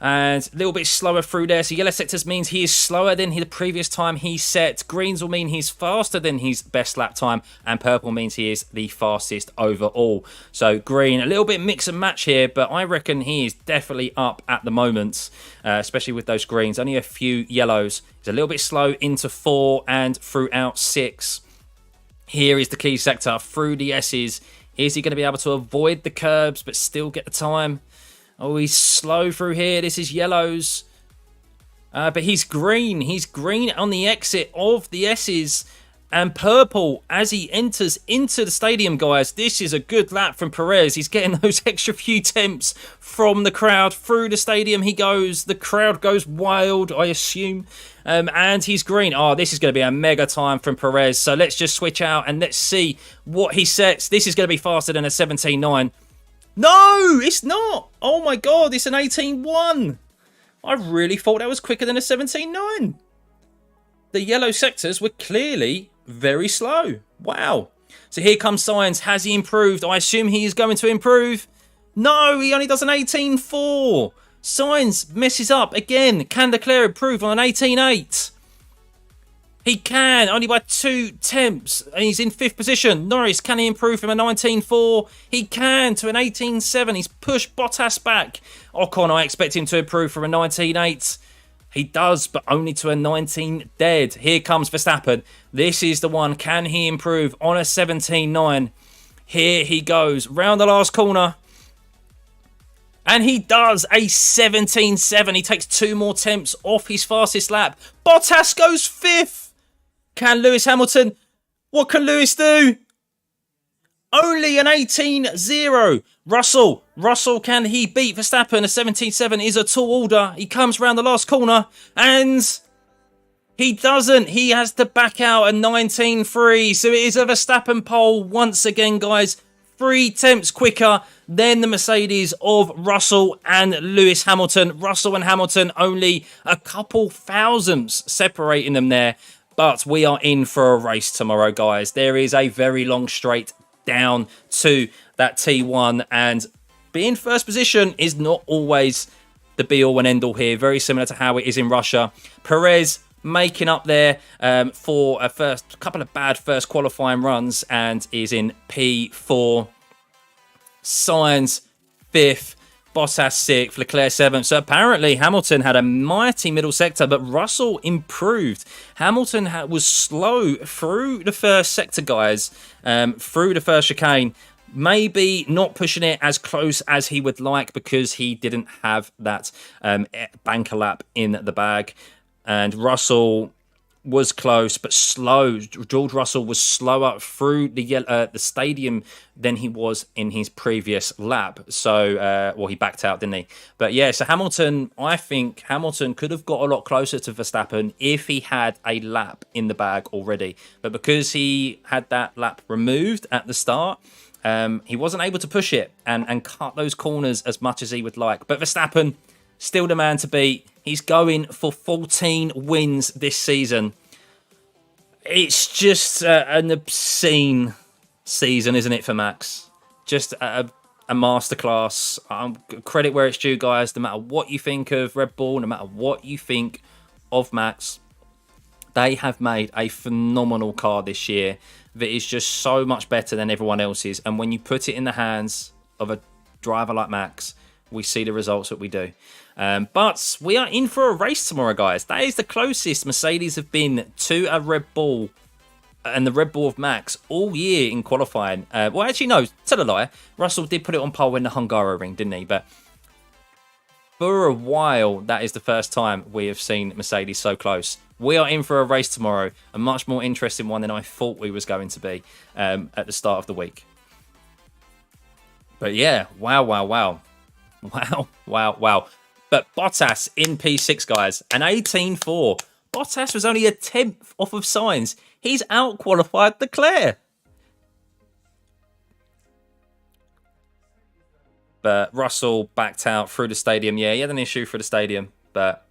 Speaker 1: And a little bit slower through there. So yellow sectors means he is slower than the previous time he set. Greens will mean he's faster than his best lap time. And purple means he is the fastest overall. So green, a little bit mix and match here. But I reckon he is definitely up at the moment. Especially with those greens. Only a few yellows. He's a little bit slow into 4 and throughout 6. Here is the key sector through the S's. Is he going to be able to avoid the curbs but still get the time? Oh, he's slow through here. This is yellows. But he's green. He's green on the exit of the S's. And purple as he enters into the stadium, guys. This is a good lap from Perez. He's getting those extra few temps from the crowd. Through the stadium he goes. The crowd goes wild, I assume. And he's green. Oh, this is going to be a mega time from Perez. So let's just switch out and let's see what he sets. This is going to be faster than a 17.9. No, it's not. Oh my God, it's an 18.1. I really thought that was quicker than a 17.9. The yellow sectors were clearly very slow. Wow. So here comes Sainz. Has he improved? I assume he is going to improve. No, he only does an 18.4. Sainz messes up again. Can Leclerc improve on an 18.8? He can, only by 2 temps. And he's in 5th position. Norris, can he improve from a 19.4? He can, to an 18.7. He's pushed Bottas back. Ocon, I expect him to improve from a 19.8. He does, but only to a 19 dead. Here comes Verstappen. This is the one. Can he improve on a 17.9? Here he goes. Round the last corner. And he does a 17.7. He takes 2 more temps off his fastest lap. Bottas goes 5th. Can Lewis Hamilton? What can Lewis do? Only an 18.0. Russell, can he beat Verstappen? A 17.7 is a tall order. He comes round the last corner and He doesn't. He has to back out a 19.3. So it is a Verstappen pole once again, guys. 3 tenths quicker than the Mercedes of Russell and Lewis Hamilton. Russell and Hamilton only a couple thousandths separating them there. But we are in for a race tomorrow, guys. There is a very long straight down to that T1. And being first position is not always the be-all and end-all here. Very similar to how it is in Russia. Perez making up there for a couple of bad first qualifying runs and is in P4. Sainz 5th, Bottas 6th, Leclerc 7th. So apparently Hamilton had a mighty middle sector, but Russell improved. Hamilton was slow through the first sector, guys, through the first chicane. Maybe not pushing it as close as he would like because he didn't have that banker lap in the bag. And Russell was close, but slow. George Russell was slower through the stadium than he was in his previous lap. So, well, he backed out, didn't he? But yeah, so Hamilton, I think Hamilton could have got a lot closer to Verstappen if he had a lap in the bag already. But because he had that lap removed at the start, he wasn't able to push it and cut those corners as much as he would like. But Verstappen, still the man to beat. He's going for 14 wins this season. It's just an obscene season, isn't it, for Max? Just a masterclass. Credit where it's due, guys. No matter what you think of Red Bull, no matter what you think of Max, they have made a phenomenal car this year that is just so much better than everyone else's. And when you put it in the hands of a driver like Max, we see the results that we do. But we are in for a race tomorrow, guys. That is the closest Mercedes have been to a Red Bull and the Red Bull of Max all year in qualifying. Well, actually, no, tell a lie. Russell did put it on pole in the Hungaroring, didn't he? But for a while, that is the first time we have seen Mercedes so close. We are in for a race tomorrow, a much more interesting one than I thought we was going to be at the start of the week. But yeah, wow. But Bottas in P6, guys, an 18.4. Bottas was only a 10th off of Sainz. He's out-qualified Leclerc. But Russell backed out through the stadium. Yeah, he had an issue through the stadium, but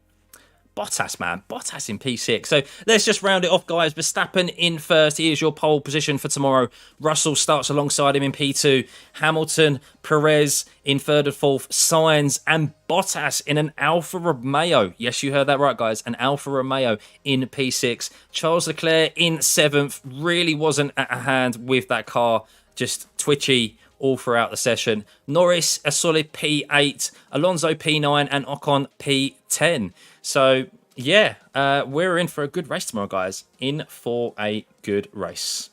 Speaker 1: Bottas, man. Bottas in P6. So let's just round it off, guys. Verstappen in first. Here's your pole position for tomorrow. Russell starts alongside him in P2. Hamilton, Perez in third and fourth. Sainz and Bottas in an Alfa Romeo. Yes, you heard that right, guys. An Alfa Romeo in P6. Charles Leclerc in seventh. Really wasn't at a hand with that car. Just twitchy all throughout the session. Norris, a solid P8. Alonso, P9. And Ocon, P10. So, yeah, we're in for a good race tomorrow, guys. In for a good race.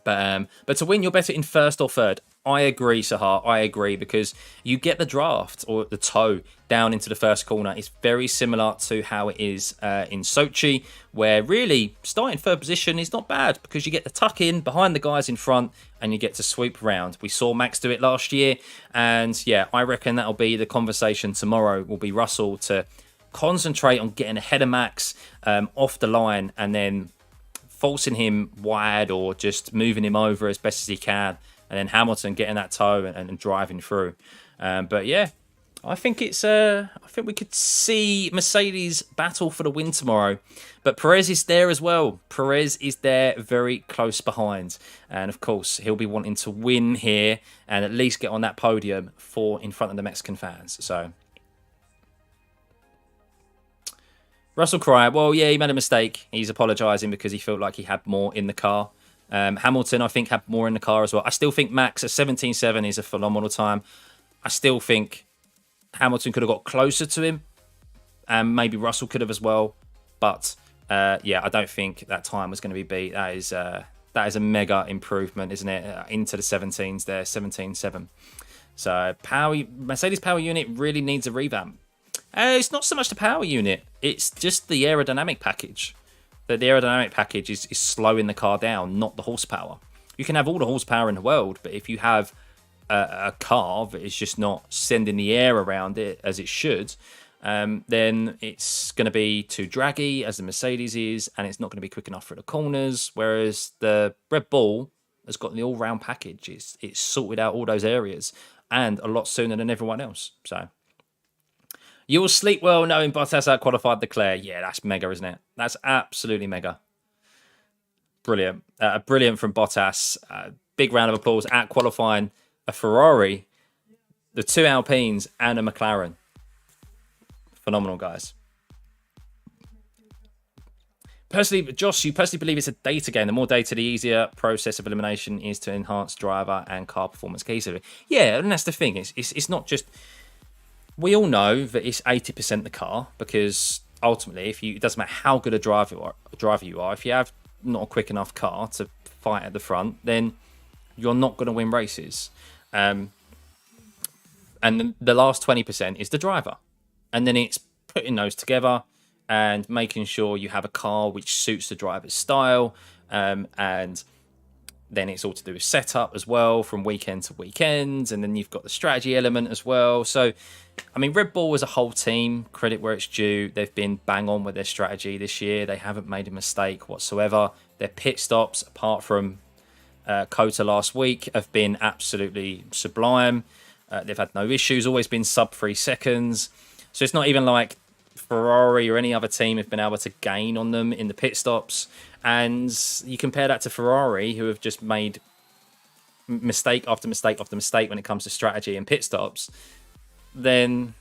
Speaker 1: But to win, you're better in first or third. I agree, Sahar. I agree, because you get the draft or the toe down into the first corner. It's very similar to how it is in Sochi, where really starting third position is not bad because you get the tuck in behind the guys in front and you get to sweep around. We saw Max do it last year. And yeah, I reckon that'll be the conversation tomorrow. Will be Russell to concentrate on getting ahead of Max off the line and then forcing him wide or just moving him over as best as he can. And then Hamilton getting that toe and driving through. But yeah, I think it's. I think we could see Mercedes battle for the win tomorrow. But Perez is there as well. Perez is there very close behind. And of course, he'll be wanting to win here and at least get on that podium in front of the Mexican fans. So Russell Cryer, well, yeah, he made a mistake. He's apologising because he felt like he had more in the car. Hamilton, I think, had more in the car as well. I still think Max at 17.7 is a phenomenal time. I still think Hamilton could have got closer to him. And maybe Russell could have as well. But, yeah, I don't think that time was going to be beat. That is a mega improvement, isn't it? Into the 17s there, 17.7. So Mercedes power unit really needs a revamp. It's not so much the power unit. It's just the aerodynamic package. The aerodynamic package is slowing the car down, not the horsepower. You can have all the horsepower in the world, but if you have a car that is just not sending the air around it as it should, then it's going to be too draggy, as the Mercedes is, and it's not going to be quick enough for the corners. Whereas the Red Bull has got the all-round package. It's sorted out all those areas, and a lot sooner than everyone else. So you will sleep well knowing Bottas out-qualified Leclerc. Yeah, that's mega, isn't it? That's absolutely mega. Brilliant. Brilliant from Bottas. Big round of applause at qualifying a Ferrari, the 2 Alpines, and a McLaren. Phenomenal, guys. Personally, Josh, you personally believe it's a data game. The more data, the easier process of elimination is to enhance driver and car performance cohesively. Yeah, and that's the thing. It's not just... We all know that it's 80% the car, because ultimately, it doesn't matter how good a driver you are, if you have not a quick enough car to fight at the front, then you're not going to win races. And the last 20% is the driver. And then it's putting those together and making sure you have a car which suits the driver's style. And then it's all to do with setup as well, from weekend to weekend. And then you've got the strategy element as well. So, I mean, Red Bull as a whole team, credit where it's due. They've been bang on with their strategy this year. They haven't made a mistake whatsoever. Their pit stops, apart from Kota last week, have been absolutely sublime. They've had no issues, always been sub 3 seconds. So it's not even like Ferrari or any other team have been able to gain on them in the pit stops. And you compare that to Ferrari, who have just made mistake after mistake after mistake when it comes to strategy and pit stops, then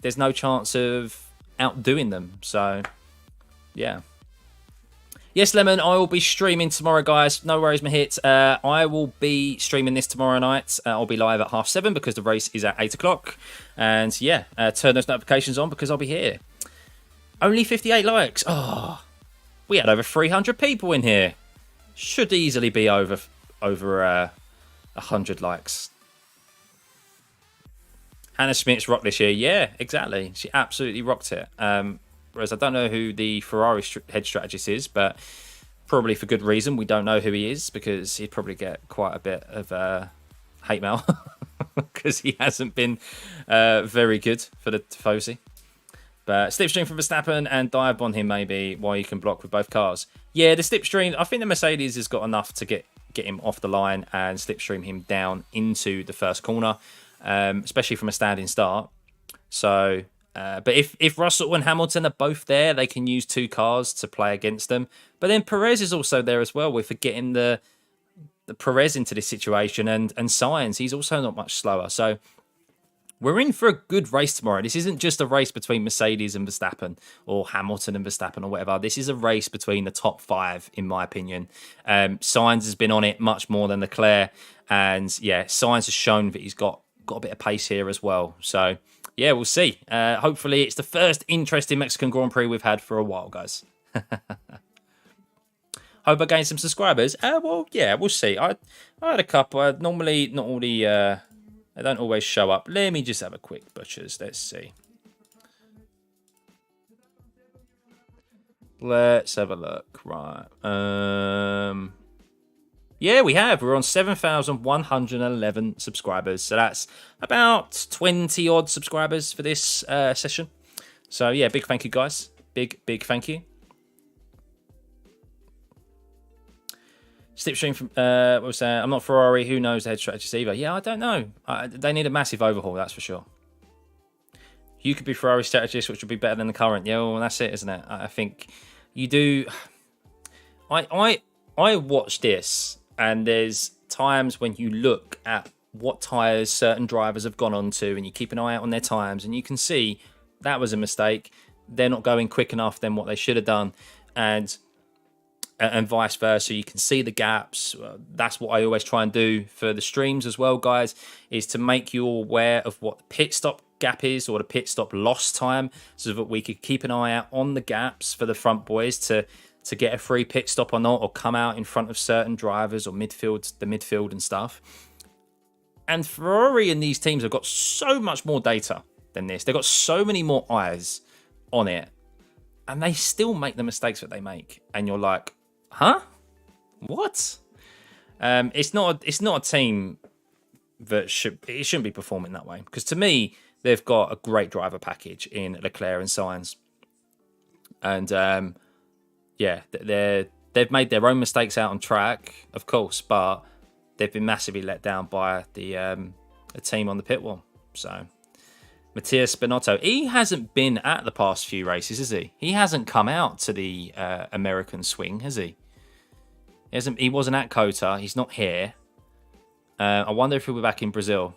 Speaker 1: there's no chance of outdoing them. So, yeah. Yes, Lemon, I will be streaming tomorrow, guys. No worries, Mahit. I will be streaming this tomorrow night. I'll be live at 7:30 because the race is at 8 o'clock. And yeah, turn those notifications on because I'll be here. Only 58 likes. Oh, we had over 300 people in here. Should easily be over 100 likes. Hannah Smith's rocked this year. Yeah, exactly. She absolutely rocked it. Whereas I don't know who the Ferrari head strategist is, but probably for good reason. We don't know who he is because he'd probably get quite a bit of hate mail because he hasn't been very good for the Tifosi. But slipstream from Verstappen and dive on him maybe while you can block with both cars. Yeah, the slipstream, I think the Mercedes has got enough to get him off the line and slipstream him down into the first corner, especially from a standing start. So... but if Russell and Hamilton are both there, they can use 2 cars to play against them. But then Perez is also there as well. We're forgetting the Perez into this situation, and Sainz, he's also not much slower. So we're in for a good race tomorrow. This isn't just a race between Mercedes and Verstappen, or Hamilton and Verstappen, or whatever. This is a race between the top 5, in my opinion. Sainz has been on it much more than Leclerc, and yeah, Sainz has shown that he's got a bit of pace here as well. So yeah, we'll see. Hopefully, it's the first interesting Mexican Grand Prix we've had for a while, guys. Hope I gained some subscribers. Well, yeah, we'll see. I had a couple. Normally, not all the... they don't always show up. Let me just have a quick butchers. Let's see. Let's have a look. Right. Yeah, we have. We're on 7,111 subscribers. So that's about 20 odd subscribers for this session. So yeah, big thank you, guys. Big thank you. Slipstream from, what was that? I'm not Ferrari. Who knows the head strategist either? Yeah, I don't know. They need a massive overhaul, that's for sure. You could be Ferrari strategist, which would be better than the current. Yeah, well, that's it, isn't it? I think you do. I watch this. And there's times when you look at what tyres certain drivers have gone on to and you keep an eye out on their times and you can see that was a mistake. They're not going quick enough than what they should have done. And vice versa. You can see the gaps. That's what I always try and do for the streams as well, guys, is to make you aware of what the pit stop gap is or the pit stop loss time so that we could keep an eye out on the gaps for the front boys to get a free pit stop or not, or come out in front of certain drivers or the midfield and stuff. And Ferrari and these teams have got so much more data than this. They've got so many more eyes on it, and they still make the mistakes that they make. And you're like, huh? What? It's not a team that shouldn't be performing that way. Because to me, they've got a great driver package in Leclerc and Sainz. And yeah, they've made their own mistakes out on track, of course, but they've been massively let down by the team on the pit wall. So Matthias Binotto, he hasn't been at the past few races, has he? He hasn't come out to the American swing, has he? He wasn't at Kota. He's not here. I wonder if he'll be back in Brazil.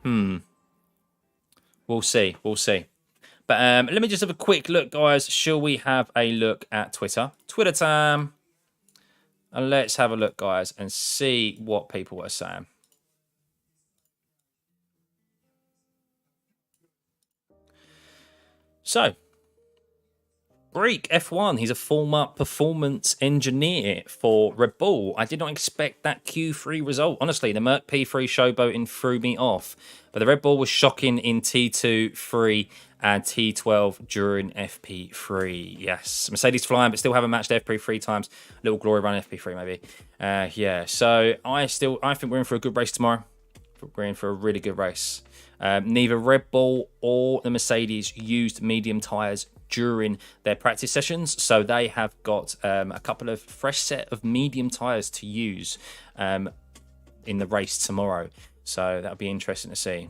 Speaker 1: We'll see. We'll see. But let me just have a quick look, guys. Shall we have a look at Twitter? Twitter time. And let's have a look, guys, and see what people are saying. So, Break F1. He's a former performance engineer for Red Bull. I did not expect that Q3 result. Honestly, the Merc P3 showboating threw me off. But the Red Bull was shocking in T2, 3, and T12 during FP3. Yes, Mercedes flying, but still haven't matched FP3 times. Little glory run FP3 maybe. Yeah, so I think we're in for a good race tomorrow. We're in for a really good race. Neither Red Bull or the Mercedes used medium tyres during their practice sessions, so they have got a couple of fresh set of medium tyres to use in the race tomorrow. So that'll be interesting to see.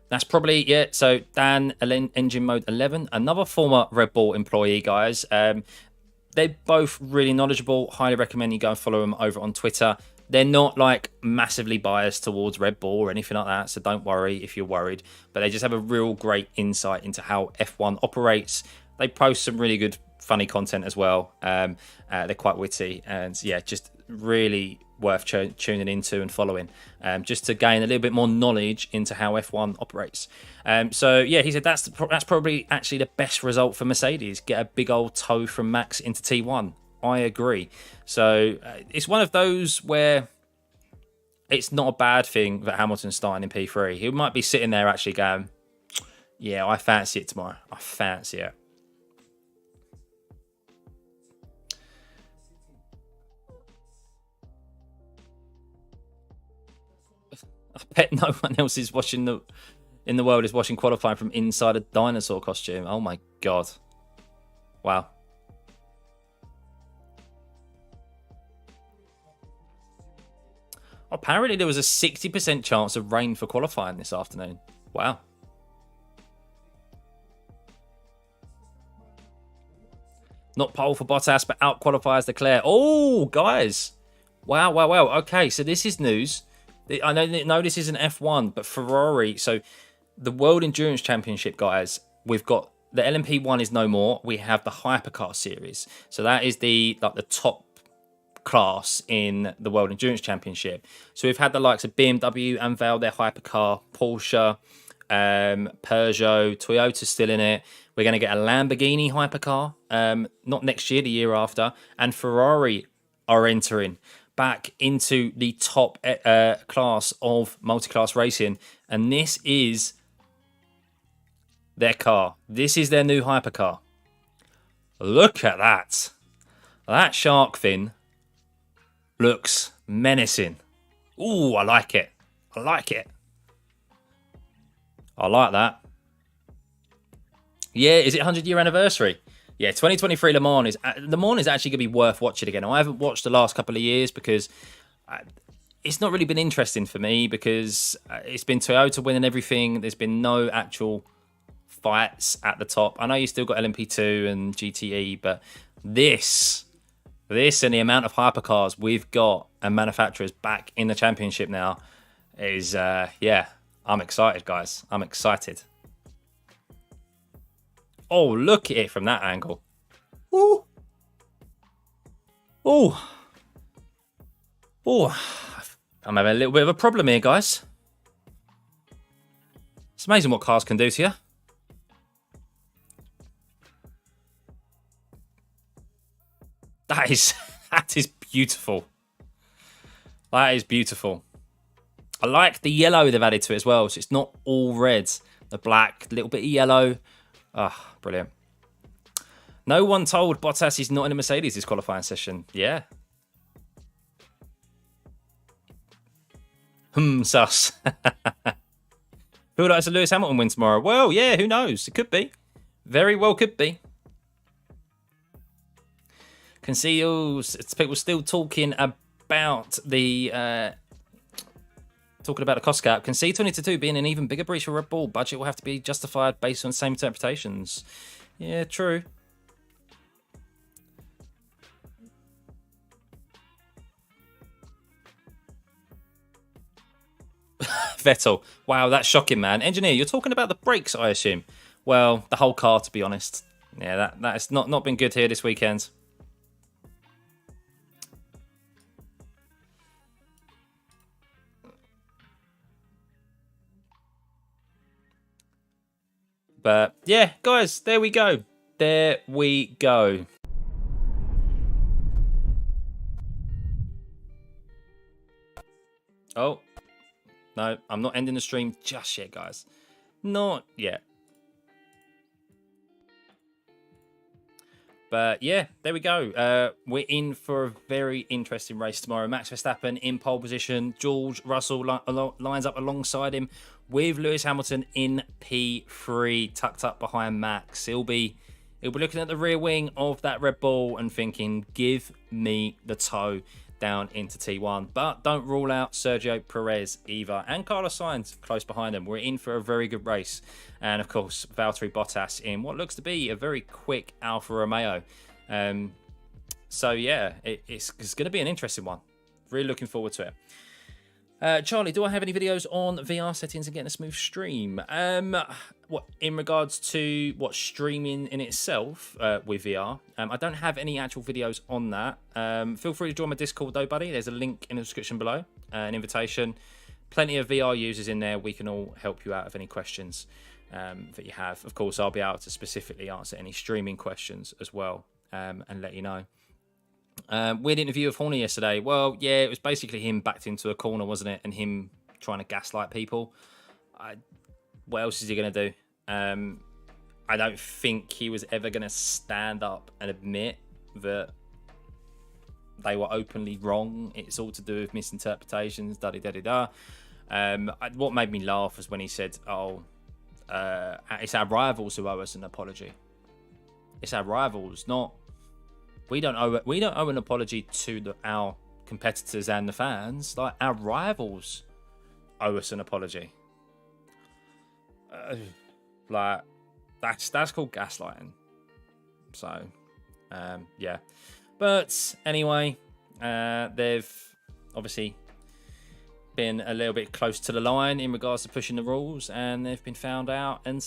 Speaker 1: That's probably, yeah, so Dan, Engine Mode 11, another former Red Bull employee, guys. They're both really knowledgeable. Highly recommend you go and follow them over on Twitter. They're not like massively biased towards Red Bull or anything like that, so don't worry if you're worried. But they just have a real great insight into how F1 operates. They post some really good, funny content as well. They're quite witty and yeah, just really worth tuning into and following, just to gain a little bit more knowledge into how F1 operates. So yeah, he said that's probably actually the best result for Mercedes. Get a big old toe from Max into T1. I agree. So it's one of those where it's not a bad thing that Hamilton's starting in P3. He might be sitting there actually going, yeah, I fancy it tomorrow. I fancy it. I bet no one else is watching in the world is watching qualifying from inside a dinosaur costume. Oh my God. Wow. Apparently there was a 60% chance of rain for qualifying this afternoon. Wow. Not pole for Bottas, but out qualifies Leclerc. Oh, guys. Wow, wow, wow. Okay, so this is news. I know this isn't F1, but Ferrari. So the World Endurance Championship, guys, we've got the LMP1 is no more. We have the Hypercar Series. So that is the top class in the World Endurance Championship. So we've had the likes of BMW unveil their hypercar, Porsche, Peugeot, Toyota still in it. We're going to get a Lamborghini hypercar, not next year, the year after, and Ferrari are entering back into the top class of multi-class racing, and this is their car. This is their new hypercar. Look at that. That shark fin looks menacing. Ooh, I like it. I like it. I like that. Yeah, is it 100-year anniversary? Yeah, 2023 Le Mans is actually going to be worth watching again. I haven't watched the last couple of years because it's not really been interesting for me because it's been Toyota winning everything. There's been no actual fights at the top. I know you still got LMP2 and GTE, but this and the amount of hypercars we've got and manufacturers back in the championship now is, yeah, I'm excited, guys. I'm excited. Oh, look at it from that angle. Ooh. Ooh. Ooh. I'm having a little bit of a problem here, guys. It's amazing what cars can do to you. That is beautiful. That is beautiful. I like the yellow they've added to it as well, so it's not all red. The black, a little bit of yellow. Ah, brilliant. No one told Bottas he's not in a Mercedes this qualifying session. Yeah. Sus. Who would like to see Lewis Hamilton win tomorrow? Well, yeah, who knows? It could be. Very well could be. Can see people still talking about the cost cap. Can see 2022 being an even bigger breach for Red Bull. Budget will have to be justified based on the same interpretations. Yeah, true. Vettel. Wow, that's shocking, man. Engineer, you're talking about the brakes, I assume. Well, the whole car, to be honest. Yeah, that has not been good here this weekend. But yeah, guys, there we go. There we go. Oh, no, I'm not ending the stream just yet, guys. Not yet. But yeah, there we go. We're in for a very interesting race tomorrow. Max Verstappen in pole position. George Russell lines up alongside him with Lewis Hamilton in P3, tucked up behind Max. He'll be looking at the rear wing of that Red Bull and thinking, give me the toe down into T1. But don't rule out Sergio Perez either. And Carlos Sainz close behind him. We're in for a very good race. And of course, Valtteri Bottas in what looks to be a very quick Alfa Romeo. So yeah, it's going to be an interesting one. Really looking forward to it. Charlie, do I have any videos on VR settings and getting a smooth stream? What in regards to what streaming in itself with VR? I don't have any actual videos on that. Feel free to join my Discord though, buddy. There's a link in the description below, an invitation. Plenty of VR users in there. We can all help you out with any questions that you have. Of course, I'll be able to specifically answer any streaming questions as well and let you know. Weird interview of Horner yesterday. Well, yeah, it was basically him backed into a corner, wasn't it? And him trying to gaslight people. What else is he going to do? I don't think he was ever going to stand up and admit that they were openly wrong. It's all to do with misinterpretations, da-da-da-da-da. What made me laugh was when he said, it's our rivals who owe us an apology. It's our rivals, not... We don't owe an apology to our competitors and the fans. Like, our rivals owe us an apology. Like, that's called gaslighting. So, yeah. But anyway, they've obviously been a little bit close to the line in regards to pushing the rules, and they've been found out and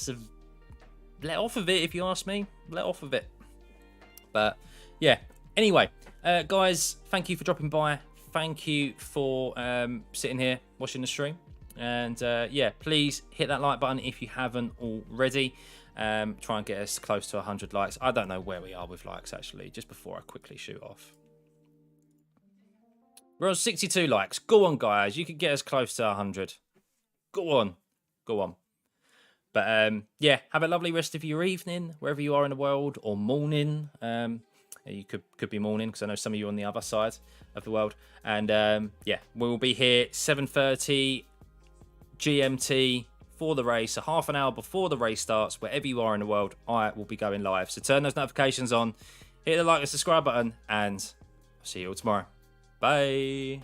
Speaker 1: let off of it, if you ask me. Let off of it. But yeah, anyway, guys, thank you for dropping by. Thank you for sitting here watching the stream. And yeah, please hit that like button if you haven't already. Try and get us close to 100 likes. I don't know where we are with likes, actually, just before I quickly shoot off. We're on 62 likes. Go on, guys. You could get us close to 100. Go on. Go on. But yeah, have a lovely rest of your evening, wherever you are in the world, or morning. You could be morning, because I know some of you are on the other side of the world. And yeah, we will be here 7:30 GMT for the race. So half an hour before the race starts, wherever you are in the world, I will be going live. So turn those notifications on, hit the like and subscribe button, and I'll see you all tomorrow. Bye.